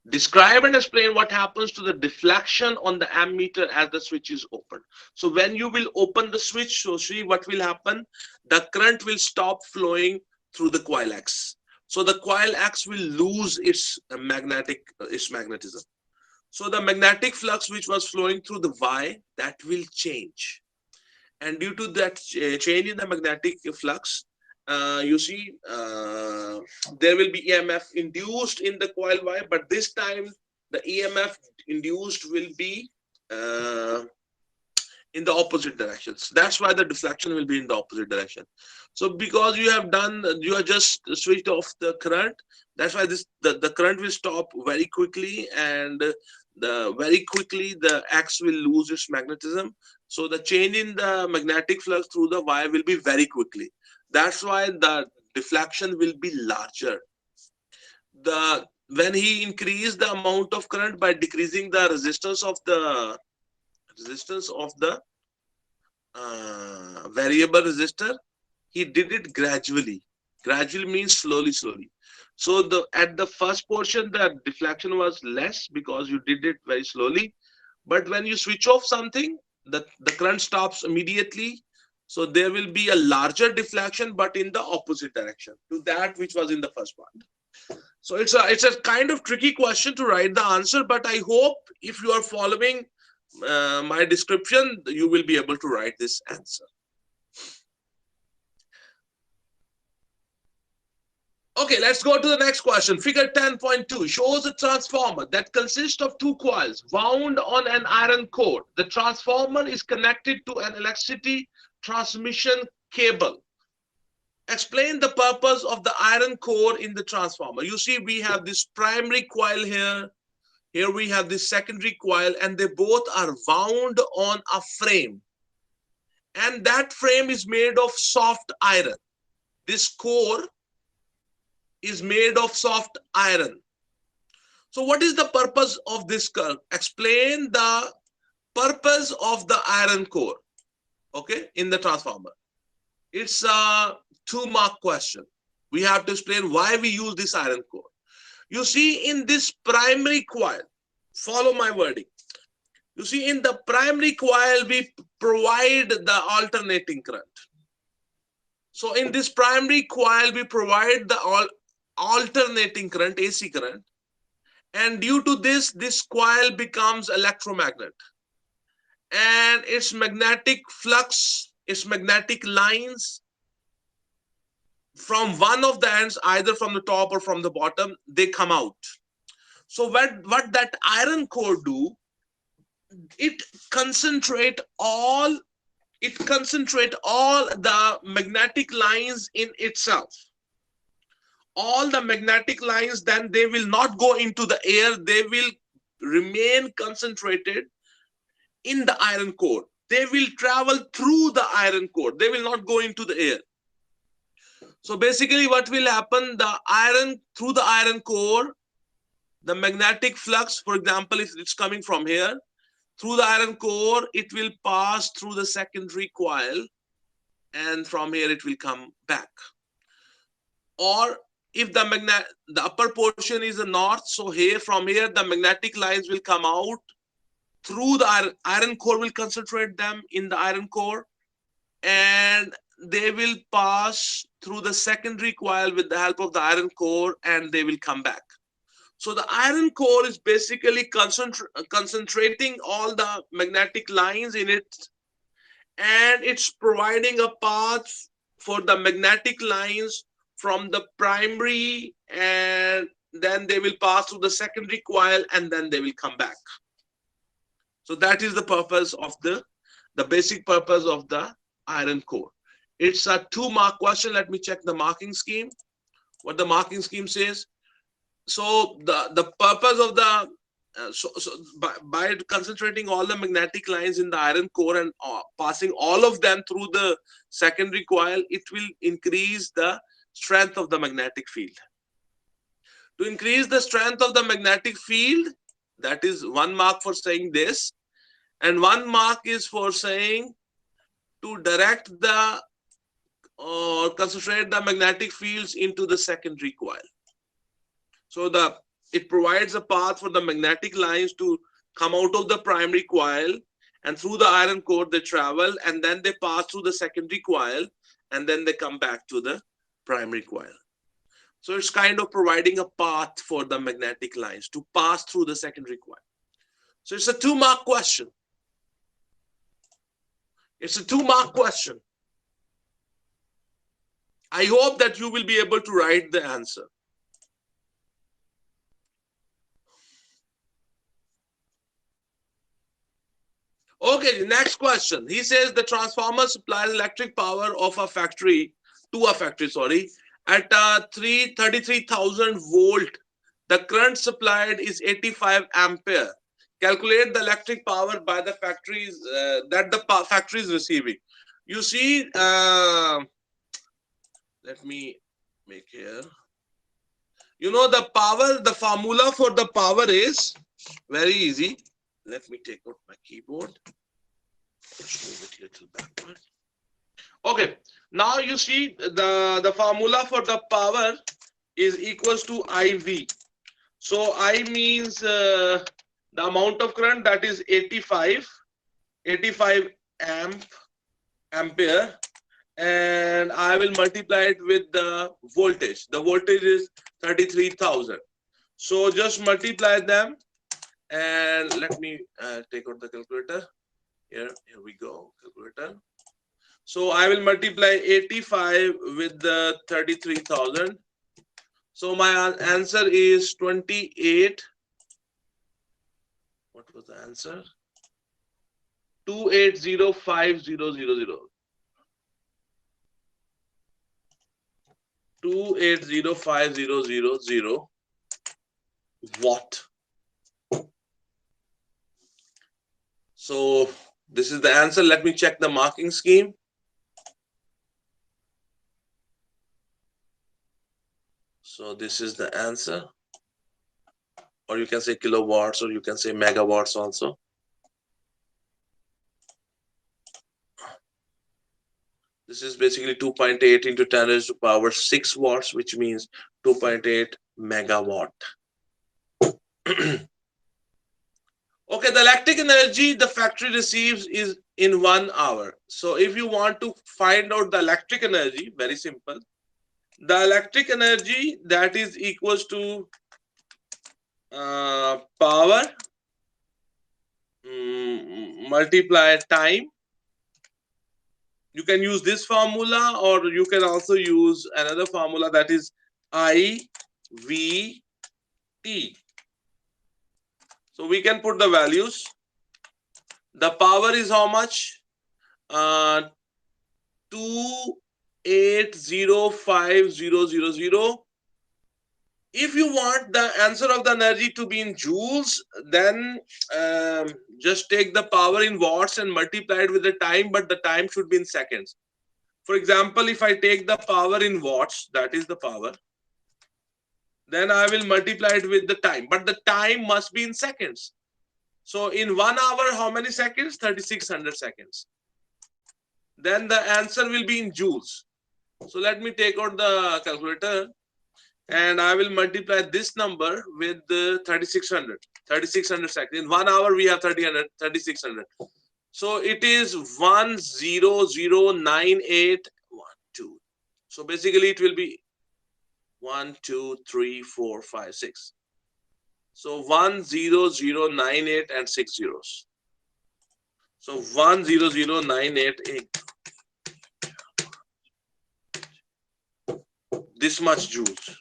Describe and explain what happens to the deflection on the ammeter as the switch is open. So when you will open the switch, so see what will happen. The current will stop flowing through the coil X. So the coil X will lose its magnetism. So the magnetic flux which was flowing through the Y, that will change. And due to that change in the magnetic flux, you see there will be EMF induced in the coil Y, but this time the EMF induced will be in the opposite directions. That's why the deflection will be in the opposite direction. So because you have just switched off the current, that's why the current will stop very quickly, and very quickly the X will lose its magnetism. So the change in the magnetic flux through the Y will be very quickly. That's why the deflection will be larger. When he increased the amount of current by decreasing the resistance of the variable resistor, he did it gradually. Gradually means slowly. So at the first portion, the deflection was less because you did it very slowly. But when you switch off something, the current stops immediately. So there will be a larger deflection, but in the opposite direction to that which was in the first part. So it's a kind of tricky question to write the answer, but I hope if you are following my description, you will be able to write this answer. Okay, let's go to the next question. Figure 10.2 shows a transformer that consists of two coils wound on an iron core. The transformer is connected to an electricity transmission cable. Explain the purpose of the iron core in the transformer. You see, we have this primary coil here. Here we have this secondary coil, and they both are wound on a frame. And that frame is made of soft iron. This core is made of soft iron. So what is the purpose of this curve? Explain the purpose of the iron core, okay, in the transformer. It's a 2-mark question. We have to explain why we use this iron core. You see, in this primary coil, follow my wording. You see, in the primary coil, we provide the alternating current. So in this primary coil, we provide the alternating current, AC current, and due to this coil becomes electromagnet, and its magnetic flux, its magnetic lines from one of the ends, either from the top or from the bottom, they come out. So what that iron core do, it concentrate all the magnetic lines in itself. All the magnetic lines, then they will not go into the air. They will remain concentrated in the iron core. They will travel through the iron core. They will not go into the air. So basically what will happen, through the iron core, the magnetic flux, for example, if it's coming from here, through the iron core, it will pass through the secondary coil, and from here it will come back. Or if the upper portion is the north, so from here the magnetic lines will come out through the iron core, will concentrate them in the iron core, and they will pass through the secondary coil with the help of the iron core, and they will come back. So the iron core is basically concentrating all the magnetic lines in it, and it's providing a path for the magnetic lines from the primary, and then they will pass through the secondary coil, and then they will come back. So that is the purpose of the basic purpose of the iron core. It's a 2-mark question. Let me check the marking scheme. What the marking scheme says. So the purpose of the by concentrating all the magnetic lines in the iron core and passing all of them through the secondary coil, it will increase the strength of the magnetic field. To increase the strength of the magnetic field, that is 1 mark for saying this, and 1 mark is for saying to direct the or concentrate the magnetic fields into the secondary coil. So it provides a path for the magnetic lines to come out of the primary coil, and through the iron core they travel, and then they pass through the secondary coil, and then they come back to the primary coil. So it's kind of providing a path for the magnetic lines to pass through the secondary coil. So it's a 2-mark question. It's a 2-mark question. I hope that you will be able to write the answer. Okay, next question. He says the transformer supplies electric power of a factory at 33,000 volt. The current supplied is 85 ampere. Calculate the electric power by the factories that the factory is receiving. You see, let me make here. You know the power, the formula for the power is very easy. Let me take out my keyboard. Let's move it a little backward. Okay, now you see the formula for the power is equals to IV. So I means the amount of current, that is 85 amp ampere, and I will multiply it with the voltage. The voltage is 33,000. So just multiply them, and let me take out the calculator. Here we go, calculator. So I will multiply 85 with the 33,000. So my answer is 28. What was the answer? 2805000. 2805000 watt. So this is the answer. Let me check the marking scheme. So this is the answer, or you can say kilowatts, or you can say megawatts also. This is basically 2.8 into 10 raised to power 6 watts, which means 2.8 megawatt. Okay, the electric energy the factory receives is in 1 hour. So if you want to find out the electric energy, very simple. The electric energy that is equals to power multiply time. You can use this formula, or you can also use another formula, that is IVT. So we can put the values. The power is how much? 2805000. If you want the answer of the energy to be in joules, then just take the power in watts and multiply it with the time, but the time should be in seconds. For example, if I take the power in watts, that is the power, then I will multiply it with the time, but the time must be in seconds. So in 1 hour, how many seconds? 3600 seconds. Then the answer will be in joules. So let me take out the calculator, and I will multiply this number with the 3600. 3600 seconds. In 1 hour, we have 3600. So it is 1009812. So basically, it will be 1, 2, 3, 4, 5, 6. So 10098 and 6 zeros. So 10098. This much joules.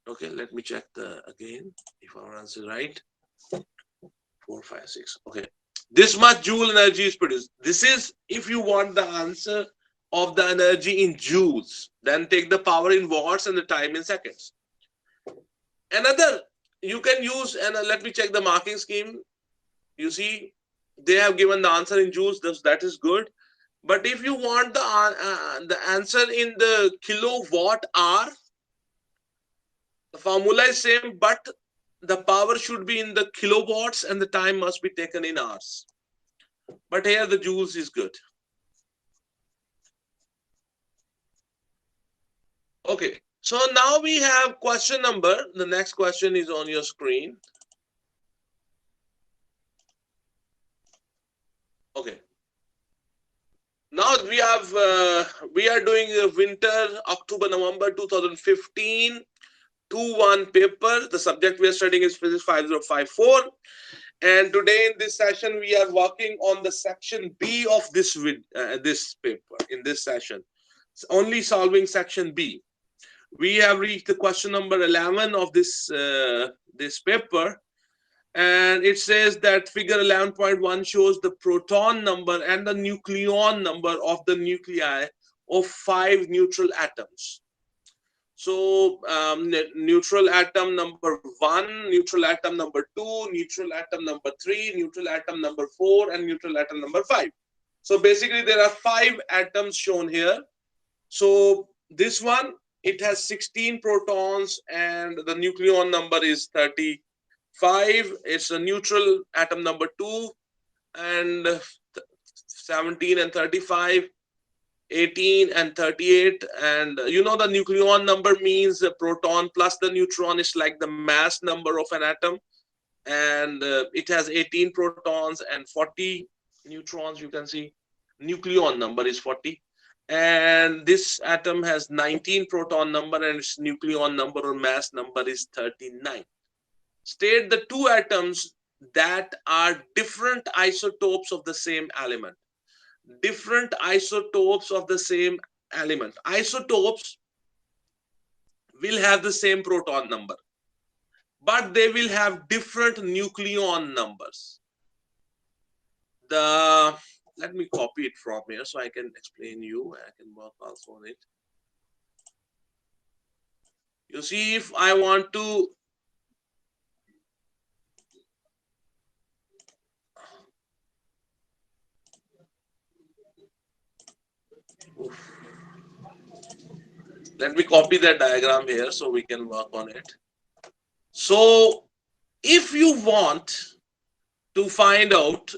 Okay, let me check again if our answer is right. 4, 5, 6. Okay, this much joule energy is produced. This is if you want the answer of the energy in joules, then take the power in watts and the time in seconds. Another, you can use, and let me check the marking scheme. You see, they have given the answer in joules. That is good. But if you want the answer in the kilowatt hour, the formula is same, but the power should be in the kilowatts and the time must be taken in hours. But here the joules is good. Okay, so now we have question number. The next question is on your screen. Okay. Now we are doing a winter October-November 2015 2-1 paper. The subject we are studying is Physics 5054. And today in this session, we are working on the section B of this paper in this session. It's only solving section B. We have reached the question number 11 of this paper. And it says that figure 11.1 shows the proton number and the nucleon number of the nuclei of 5 neutral atoms. So neutral atom number 1, neutral atom number 2, neutral atom number 3, neutral atom number 4, and neutral atom number 5. So basically there are 5 atoms shown here. So this one, it has 16 protons and the nucleon number is 35. It's a neutral atom number 2, and 17 and 35. 18 and 38, and you know the nucleon number means the proton plus the neutron is like the mass number of an atom, and it has 18 protons and 40 neutrons, you can see. nucleon number is 40, and this atom has 19 proton number and its nucleon number or mass number is 39. State the two atoms that are different isotopes of the same element. Different isotopes of the same element. Isotopes will have the same proton number, but they will have different nucleon numbers. Let me copy it from here so I can explain you. I can work also on it. You see, if I want to let me copy that diagram here so we can work on it. So if you want to find out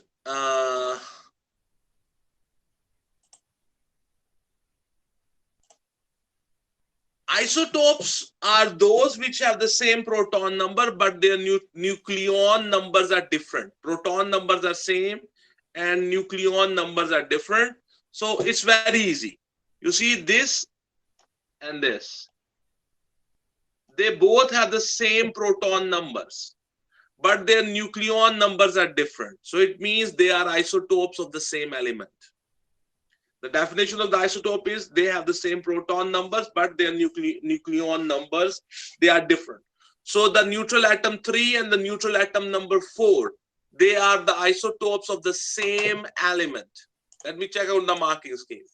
isotopes are those which have the same proton number, but their nucleon numbers are different. Proton numbers are same and nucleon numbers are different. So it's very easy. You see this and this. They both have the same proton numbers, but their nucleon numbers are different. So it means they are isotopes of the same element. The definition of the isotope is they have the same proton numbers, but their nucleon numbers, they are different. So the neutral atom 3 and the neutral atom number 4, they are the isotopes of the same element. Let me check out the marking scheme.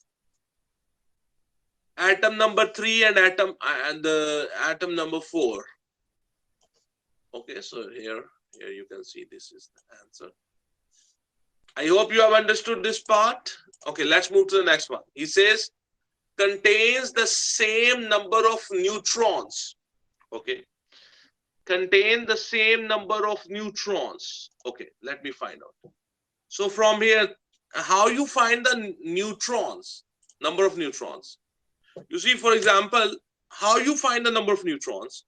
Atom number 3 and the atom number 4. Okay, so here you can see this is the answer. I hope you have understood this part. Okay, let's move to the next one. He says, contains the same number of neutrons. Okay. Contain the same number of neutrons. Okay, let me find out. So from here, how you find the neutrons, number of neutrons? You see, for example, how you find the number of neutrons?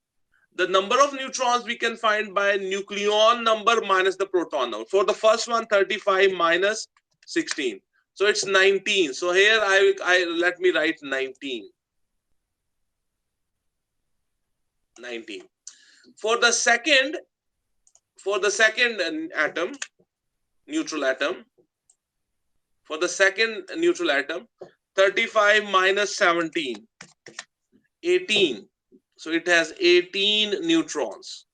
The number of neutrons we can find by nucleon number minus the proton number. For the first one, 35 minus 16. So it's 19. So here let me write 19. 19. For the second atom, neutral atom, for the second neutral atom, 35 minus 17, 18. So it has 18 neutrons.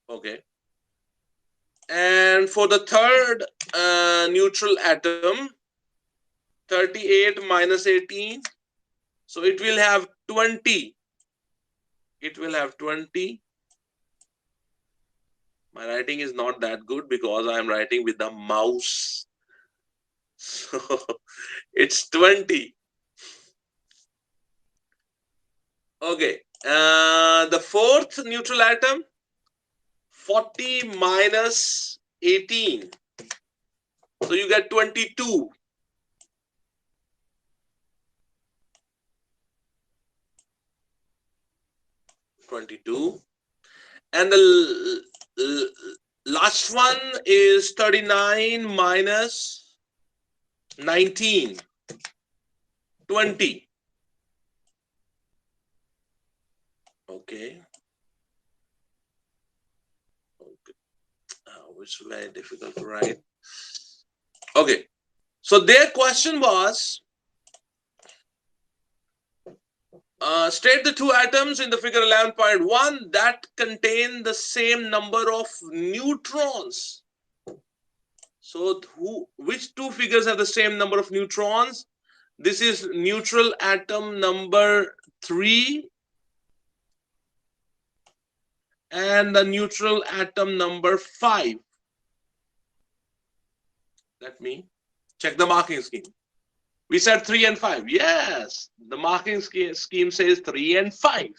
Okay. And for the third neutral atom, 38 minus 18. So it will have 20. It will have 20. My writing is not that good because I am writing with the mouse. So it's 20. Okay. The fourth neutral atom, 40 minus 18. So you get 22. And the last one is 39 minus 19. 20. Okay. Which is very difficult to write. Okay. So their question was, state the two atoms in the figure 11.1 that contain the same number of neutrons. So which two figures have the same number of neutrons? This is neutral atom number 3 and the neutral atom number 5. Let me check the marking scheme. We said 3 and 5. Yes, the marking scheme says 3 and 5.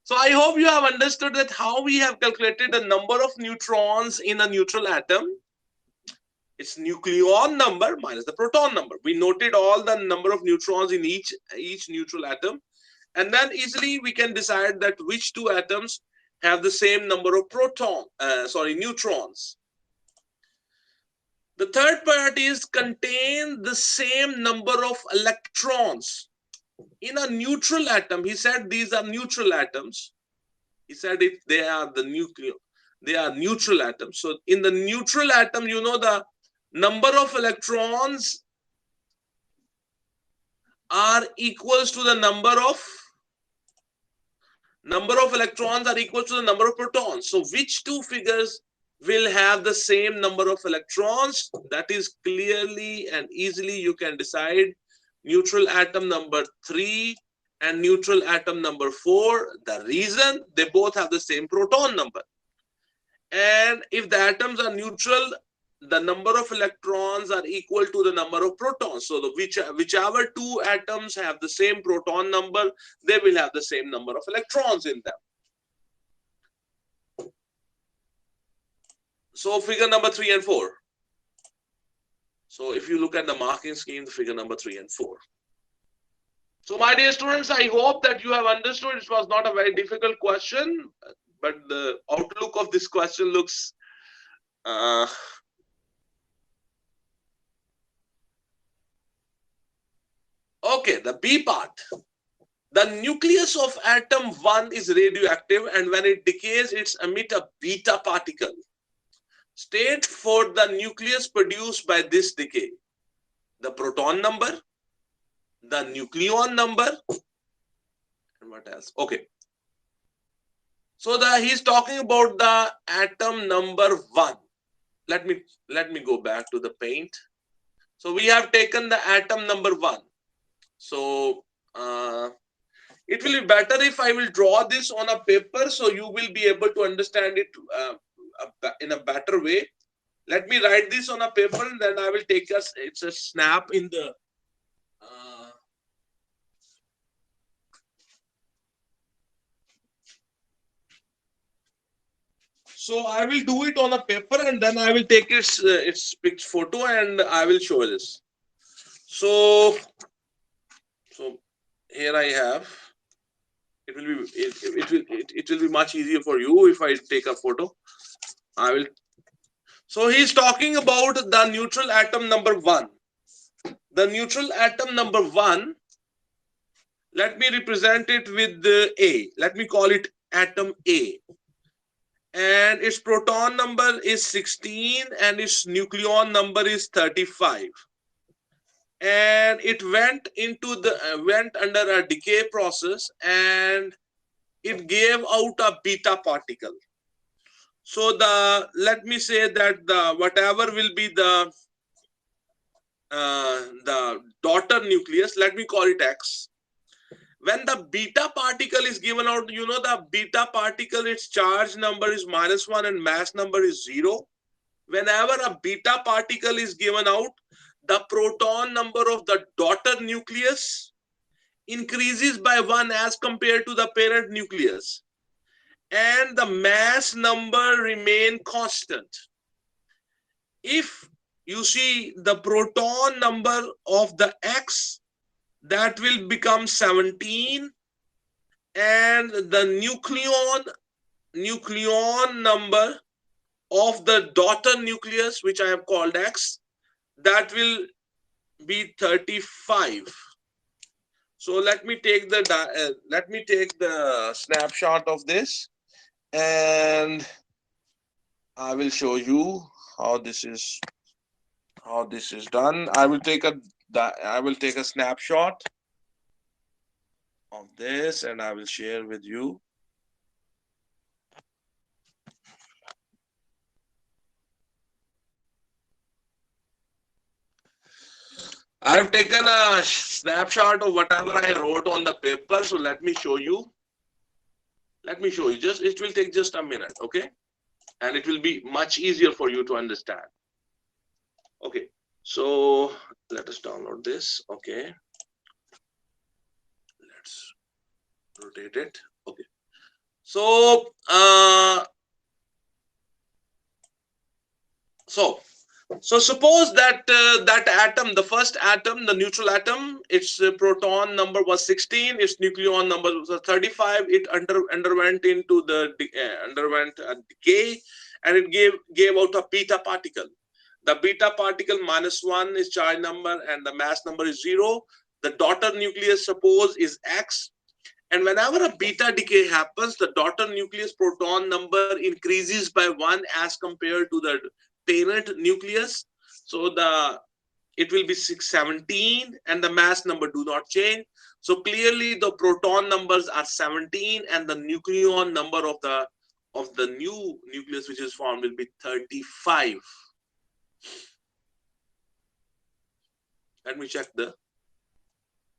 So I hope you have understood that how we have calculated the number of neutrons in a neutral atom. It's nucleon number minus the proton number. We noted all the number of neutrons in each neutral atom. And then easily we can decide that which two atoms have the same number of neutrons. The third part is contain the same number of electrons in a neutral atom. He said these are neutral atoms. He said if they are the nuclear, they are neutral atoms. So in the neutral atom, you know, the number of electrons are equals to the number of electrons are equal to the number of protons. So which two figures will have the same number of electrons? That is clearly and easily you can decide. Neutral atom number 3 and neutral atom number 4. The reason, they both have the same proton number. And if the atoms are neutral, the number of electrons are equal to the number of protons. So the whichever two atoms have the same proton number, they will have the same number of electrons in them. So figure number 3 and 4. So if you look at the marking scheme, the figure number 3 and 4. So my dear students, I hope that you have understood. It was not a very difficult question, but the outlook of this question looks okay. The B part. The nucleus of atom 1 is radioactive, and when it decays, it emits a beta particle. State for the nucleus produced by this decay. The proton number, the nucleon number, and what else? Okay. So he's talking about the atom number 1. Let me go back to the paint. So we have taken the atom number 1. So it will be better if I will draw this on a paper, so you will be able to understand it in a better way. Let me write this on a paper, and then I will take a snap in the so I will do it on a paper, and then I will take its photo, and I will show this. So here I have. It will be much easier for you if I take a photo. I will. So he's talking about the neutral atom number 1. The neutral atom number 1. Let me represent it with the A. Let me call it atom A. And its proton number is 16 and its nucleon number is 35. And it went under a decay process, and it gave out a beta particle. So let me say that whatever will be the daughter nucleus, let me call it X. When the beta particle is given out, you know, the beta particle, its charge number is -1 and mass number is 0. Whenever a beta particle is given out, the proton number of the daughter nucleus increases by 1 as compared to the parent nucleus, and the mass number remain constant. If you see the proton number of the X, that will become 17, and the nucleon number of the daughter nucleus, which I have called X, that will be 35. So let me take the snapshot of this, and I will show you how this is done. I will take a snapshot of this, and I will share with you. I've taken a snapshot of whatever I wrote on the paper. So let me show you. It will take just a minute, okay? And it will be much easier for you to understand. Okay, so let us download this. Okay, let's rotate it. Okay, so so suppose that that atom, the first atom, the neutral atom, its proton number was 16, its nucleon number was 35. It underwent a decay, and it gave out a beta particle. The beta particle -1 is charge number and the mass number is 0. The daughter nucleus, suppose, is X. And whenever a beta decay happens, the daughter nucleus proton number increases by 1 as compared to the parent nucleus. So it will be 617 and the mass number do not change. So clearly the proton numbers are 17 and the nucleon number of the new nucleus which is formed will be 35. Let me check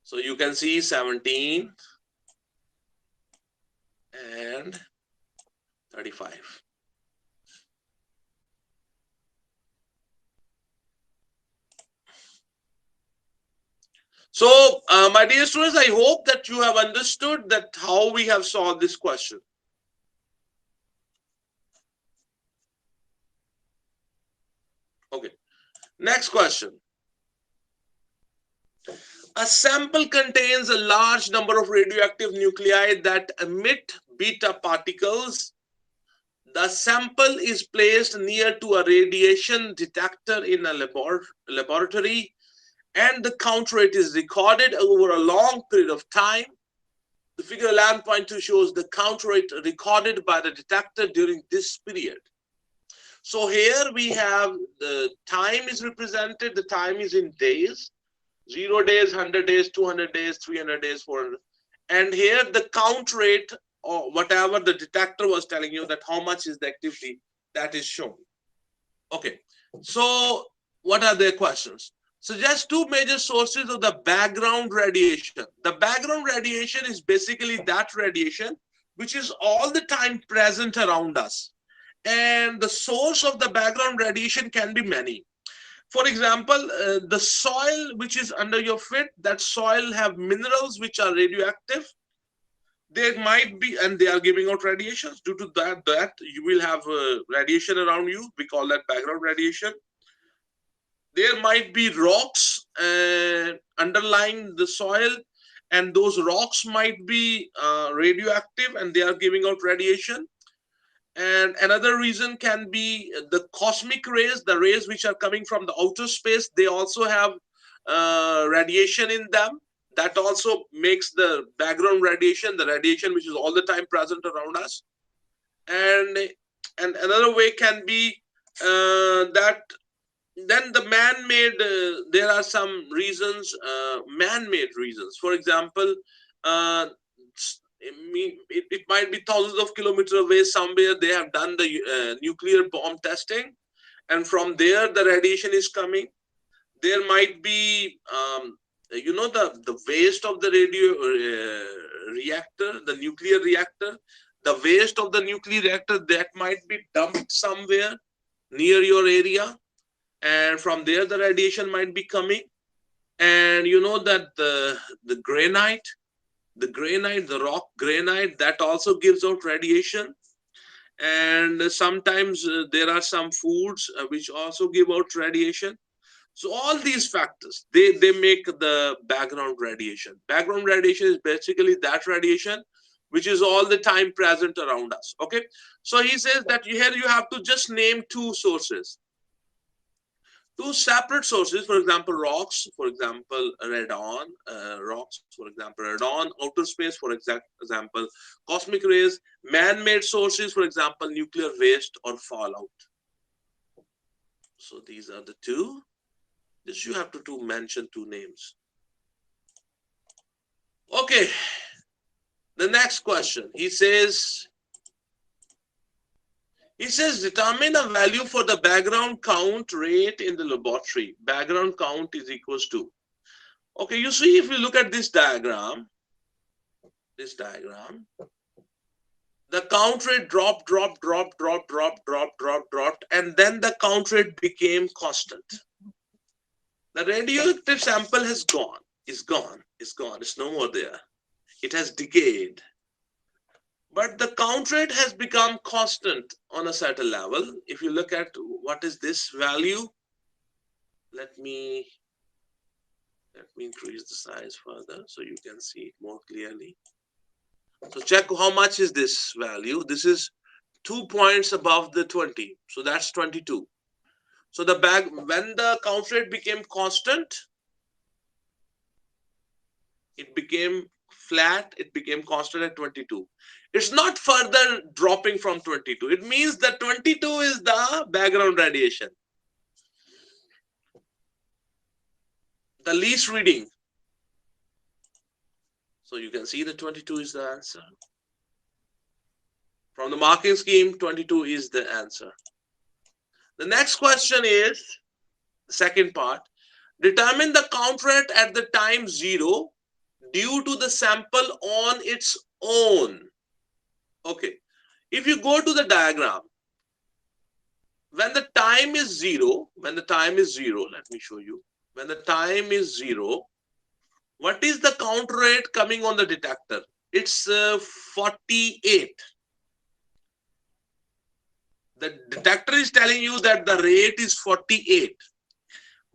so you can see 17 and 35. So, my dear students, I hope that you have understood that how we have solved this question. Okay, next question. A sample contains a large number of radioactive nuclei that emit beta particles. The sample is placed near to a radiation detector in a laboratory, and the count rate is recorded over a long period of time. The figure 11.2 shows the count rate recorded by the detector during this period. So here we have the time is represented, the time is in days, 0 days, 100 days, 200 days, 300 days, 400. And here the count rate or whatever the detector was telling you that how much is the activity that is shown. Okay, so what are their questions? Suggest two major sources of the background radiation. The background radiation is basically that radiation which is all the time present around us. And the source of the background radiation can be many. For example, the soil which is under your feet, that soil have minerals which are radioactive. There might be, and they are giving out radiations. Due to that you will have radiation around you. We call that background radiation. There might be rocks underlying the soil, and those rocks might be radioactive and they are giving out radiation. And another reason can be the cosmic rays, the rays which are coming from the outer space. They also have radiation in them. That also makes the background radiation, the radiation which is all the time present around us. And another way can be that then the man-made, there are some reasons, man-made reasons. For example, it might be thousands of kilometers away somewhere they have done the nuclear bomb testing, and from there the radiation is coming. There might be the waste of the reactor, the nuclear reactor, the waste of the nuclear reactor that might be dumped somewhere near your area, and from there the radiation might be coming. And you know that the granite, the rock granite, that also gives out radiation. And sometimes there are some foods which also give out radiation. So all these factors, they make the background radiation. Background radiation is basically that radiation which is all the time present around us. Okay, so he says that here you have to just name two sources, two separate sources. For example, rocks, for example, radon, rocks, for example, radon, outer space, for example, cosmic rays, man-made sources, for example, nuclear waste or fallout. So these are the two. This you have to mention two names. Okay, the next question. He says determine a value for the background count rate in the laboratory. Background count is equals to. Okay, you see, if you look at this diagram, the count rate dropped, and then the count rate became constant. The radioactive sample has gone, it's no more there. It has decayed. But the count rate has become constant on a certain level. If you look at what is this value, let me increase the size further so you can see it more clearly. So check how much is this value. This is 2 points above the 20. So that's 22. So when the count rate became constant, it became flat, it became constant at 22. It's not further dropping from 22. It means that 22 is the background radiation, the least reading. So you can see that 22 is the answer. From the marking scheme, 22 is the answer. The next question is the second part. Determine the count rate at the time 0 due to the sample on its own. Okay. If you go to the diagram, when the time is 0, let me show you. When the time is 0, what is the count rate coming on the detector? It's 48. The detector is telling you that the rate is 48.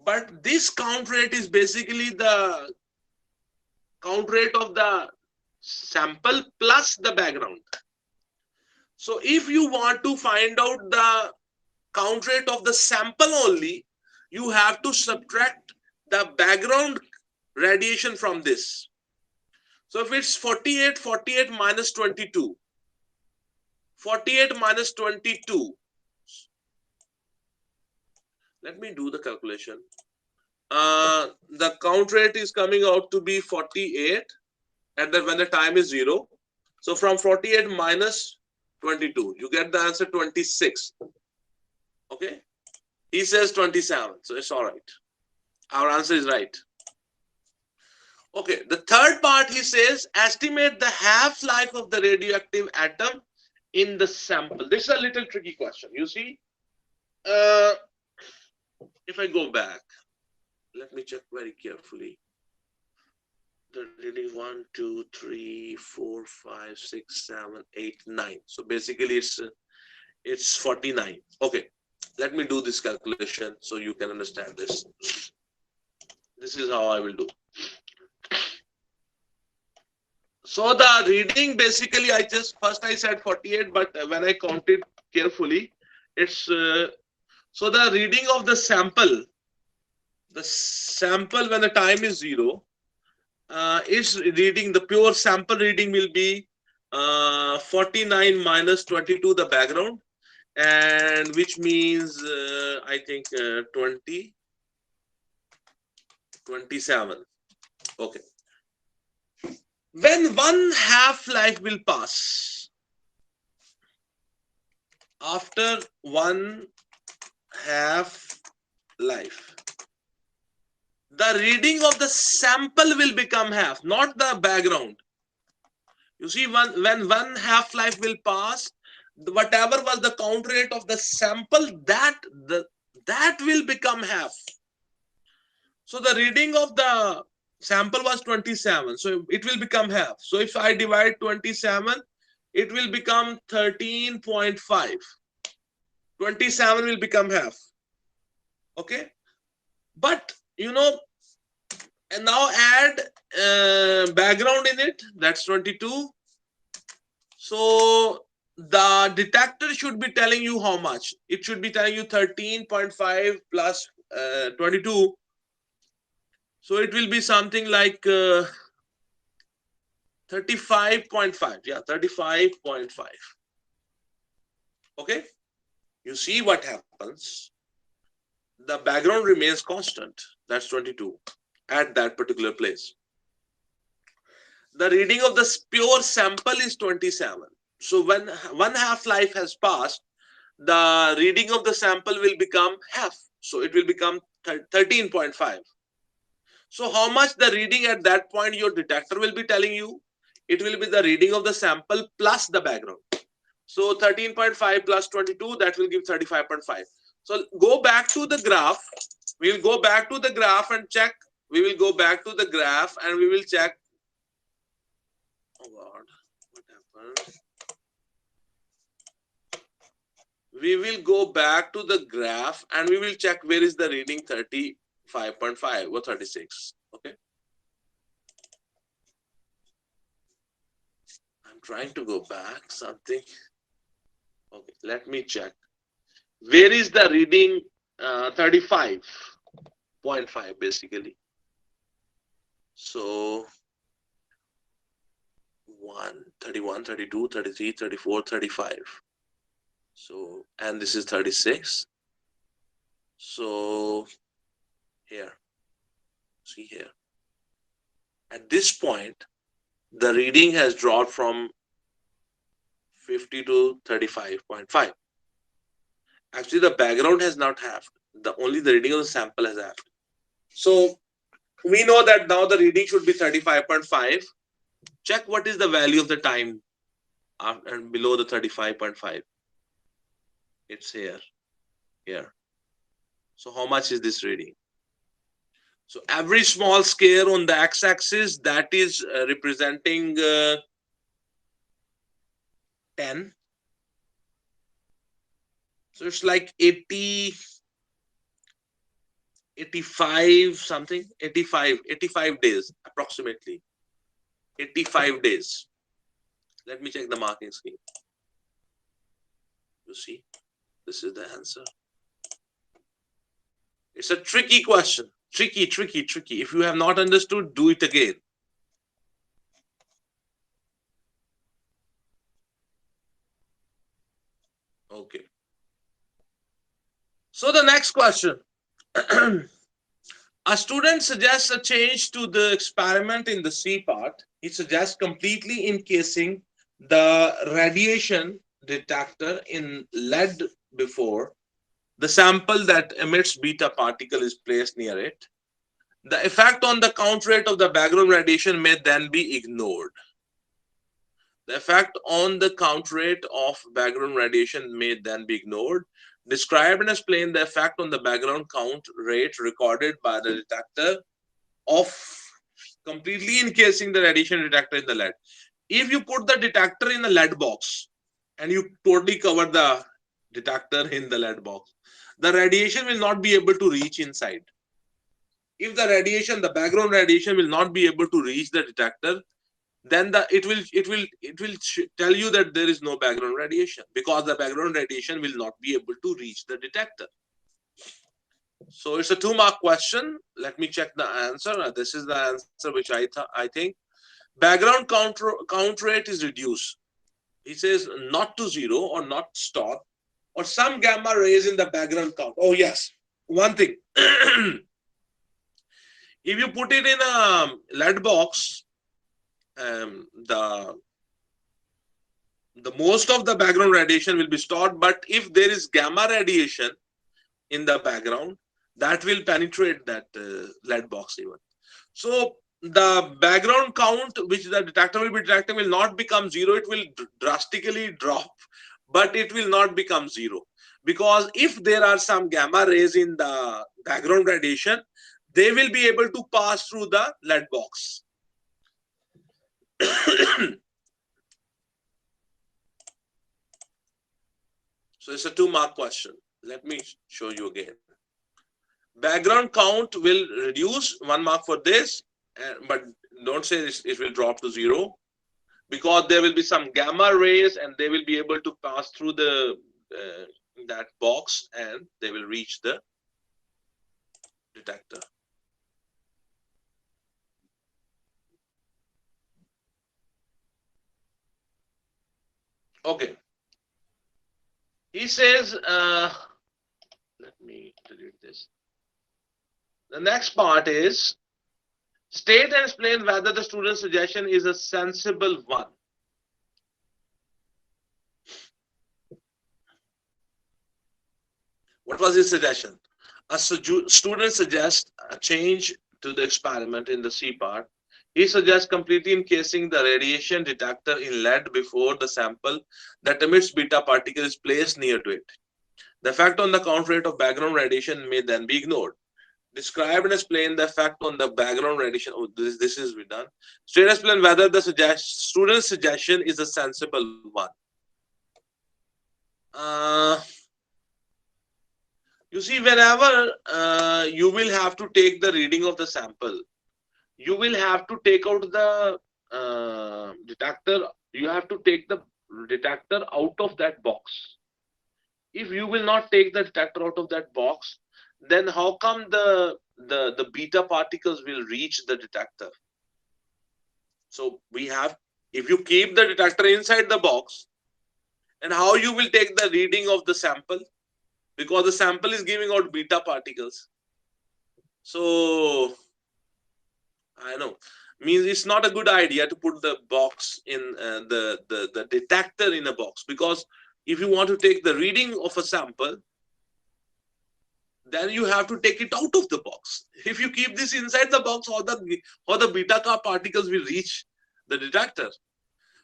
But this count rate is basically the count rate of the sample plus the background. So if you want to find out the count rate of the sample only, you have to subtract the background radiation from this. So if it's 48, 48 minus 22, 48 minus 22, let me do the calculation. The count rate is coming out to be 48 when the time is 0. So from 48 minus 22, you get the answer 26. Okay. He says 27. So it's all right. Our answer is right. Okay. The third part, he says, estimate the half-life of the radioactive atom in the sample. This is a little tricky question. You see, if I go back, let me check very carefully. The reading 1, 2, 3, 4, 5, 6, 7, 8, 9. So basically it's 49. Okay. Let me do this calculation so you can understand this. This is how I will do. So the reading basically, first I said 48, but when I counted carefully, it's so the reading of the sample when the time is 0, is reading, the pure sample reading will be 49 minus 22, the background, and which means I think 27. Okay. When one half-life will pass, after one half-life, the reading of the sample will become half, not the background. You see, when one half-life will pass, whatever was the count rate of the sample, that will become half. So the reading of the sample was 27, so it will become half. So if I divide 27, it will become 13.5. 27 will become half. Okay, but and now add background in it, that's 22. So the detector should be telling you how much. It should be telling you 13.5 plus 22. So it will be something like 35.5. Yeah, 35.5. Okay. You see what happens. The background remains constant. That's 22 at that particular place. The reading of the pure sample is 27. So when one half-life has passed, the reading of the sample will become half. So it will become 13.5. So how much the reading at that point your detector will be telling you? It will be the reading of the sample plus the background. So 13.5 plus 22, that will give 35.5. So go back to the graph. We'll go back to the graph and check. We will go back to the graph and we will check. Oh God, what happened? We will go back to the graph and we will check where is the reading 35.5 or 36. Okay. I'm trying to go back something. Okay, let me check. Where is the reading 35.5 basically. So 1, 31, 32, 33, 34, 35. So, and this is 36. So here, see here. At this point, the reading has dropped from 50 to 35.5. Actually, the background has not halved. Only the reading of the sample has halved. So we know that now the reading should be 35.5. Check what is the value of the time and below the 35.5. It's here. So how much is this reading? So every small square on the x-axis, that is representing 10. So it's like 80, 85 something, 85 days approximately. 85 days. Let me check the marking scheme. You see, this is the answer. It's a tricky question. Tricky. If you have not understood, do it again. Okay. So the next question. A student suggests a change to the experiment in the C part. He suggests completely encasing the radiation detector in lead before the sample that emits beta particle is placed near it. The effect on the count rate of the background radiation may then be ignored. The effect on the count rate of background radiation may then be ignored. Describe and explain the effect on the background count rate recorded by the detector of completely encasing the radiation detector in the lead. If you put the detector in a lead box and you totally cover the detector in the lead box, the radiation will not be able to reach inside. If the background radiation will not be able to reach the detector, then it will tell you that there is no background radiation, because the background radiation will not be able to reach the detector. So it's a 2-mark question. Let me check the answer. This is the answer which I think. Background count rate is reduced. He says not to 0 or not stop, or some gamma rays in the background count. Oh yes, one thing. If you put it in a lead box, the most of the background radiation will be stored, but if there is gamma radiation in the background, that will penetrate that lead box even. So the background count which the detector will be detecting will not become 0. It will drastically drop, but it will not become 0, because if there are some gamma rays in the background radiation, they will be able to pass through the lead box. So it's a 2-mark question. Let me show you again. Background count will reduce, 1 mark for this, but don't say it will drop to 0, because there will be some gamma rays and they will be able to pass through the that box and they will reach the detector. Okay. He says, let me delete this. The next part is state and explain whether the student's suggestion is a sensible one. What was his suggestion? A student suggests a change to the experiment in the C part. He suggests completely encasing the radiation detector in lead before the sample that emits beta particle is placed near to it. The effect on the count rate of background radiation may then be ignored. Describe and explain the effect on the background radiation. Oh, this is done. State and explain whether the student's suggestion is a sensible one. You see, whenever you will have to take the reading of the sample, you will have to take out the detector. You have to take the detector out of that box. If you will not take the detector out of that box, then how come the beta particles will reach the detector? So we have, if you keep the detector inside the box, and how you will take the reading of the sample, because the sample is giving out beta particles. So I know, means it's not a good idea to put the box in the detector in a box, because if you want to take the reading of a sample, then you have to take it out of the box. If you keep this inside the box, how the beta particles will reach the detector?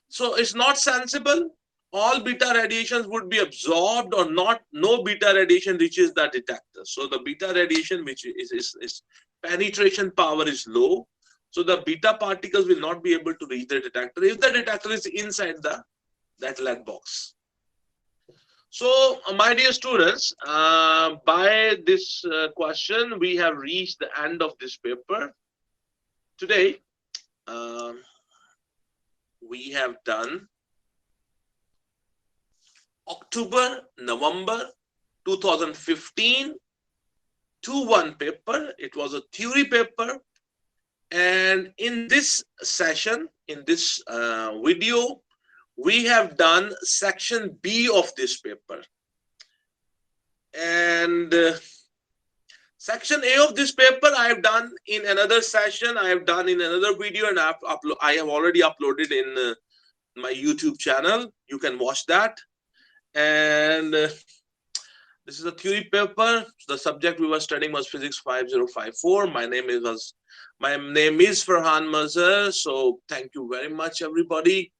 So it's not sensible. All beta radiations would be absorbed or not. No beta radiation reaches the detector. So the beta radiation, which is penetration power is low. So the beta particles will not be able to reach the detector if the detector is inside that lead box. So, my dear students, by this question, we have reached the end of this paper. Today, we have done October, November 2015 2-1 paper. It was a theory paper. And in this session, in this video, we have done section B of this paper. And section A of this paper I have done in another session, I have done in another video, and I have already uploaded in my YouTube channel. You can watch that. And this is a theory paper. The subject we were studying was Physics 5054. My name is Ferhan Mazher. So thank you very much, everybody.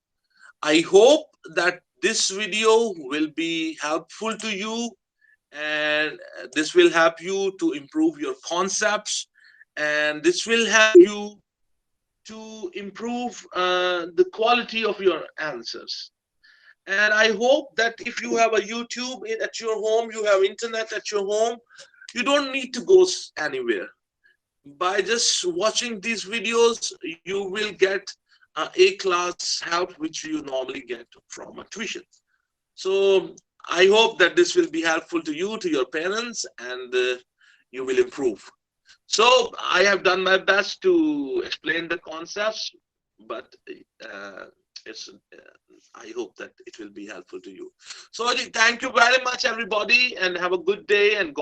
I hope that this video will be helpful to you, and this will help you to improve your concepts, and this will help you to improve the quality of your answers. And I hope that if you have a YouTube at your home, you have internet at your home, you don't need to go anywhere. By just watching these videos, you will get A-class help, which you normally get from a tuition. So I hope that this will be helpful to you, to your parents, and you will improve. So I have done my best to explain the concepts, but I hope that it will be helpful to you. So thank you very much, everybody, and have a good day, and God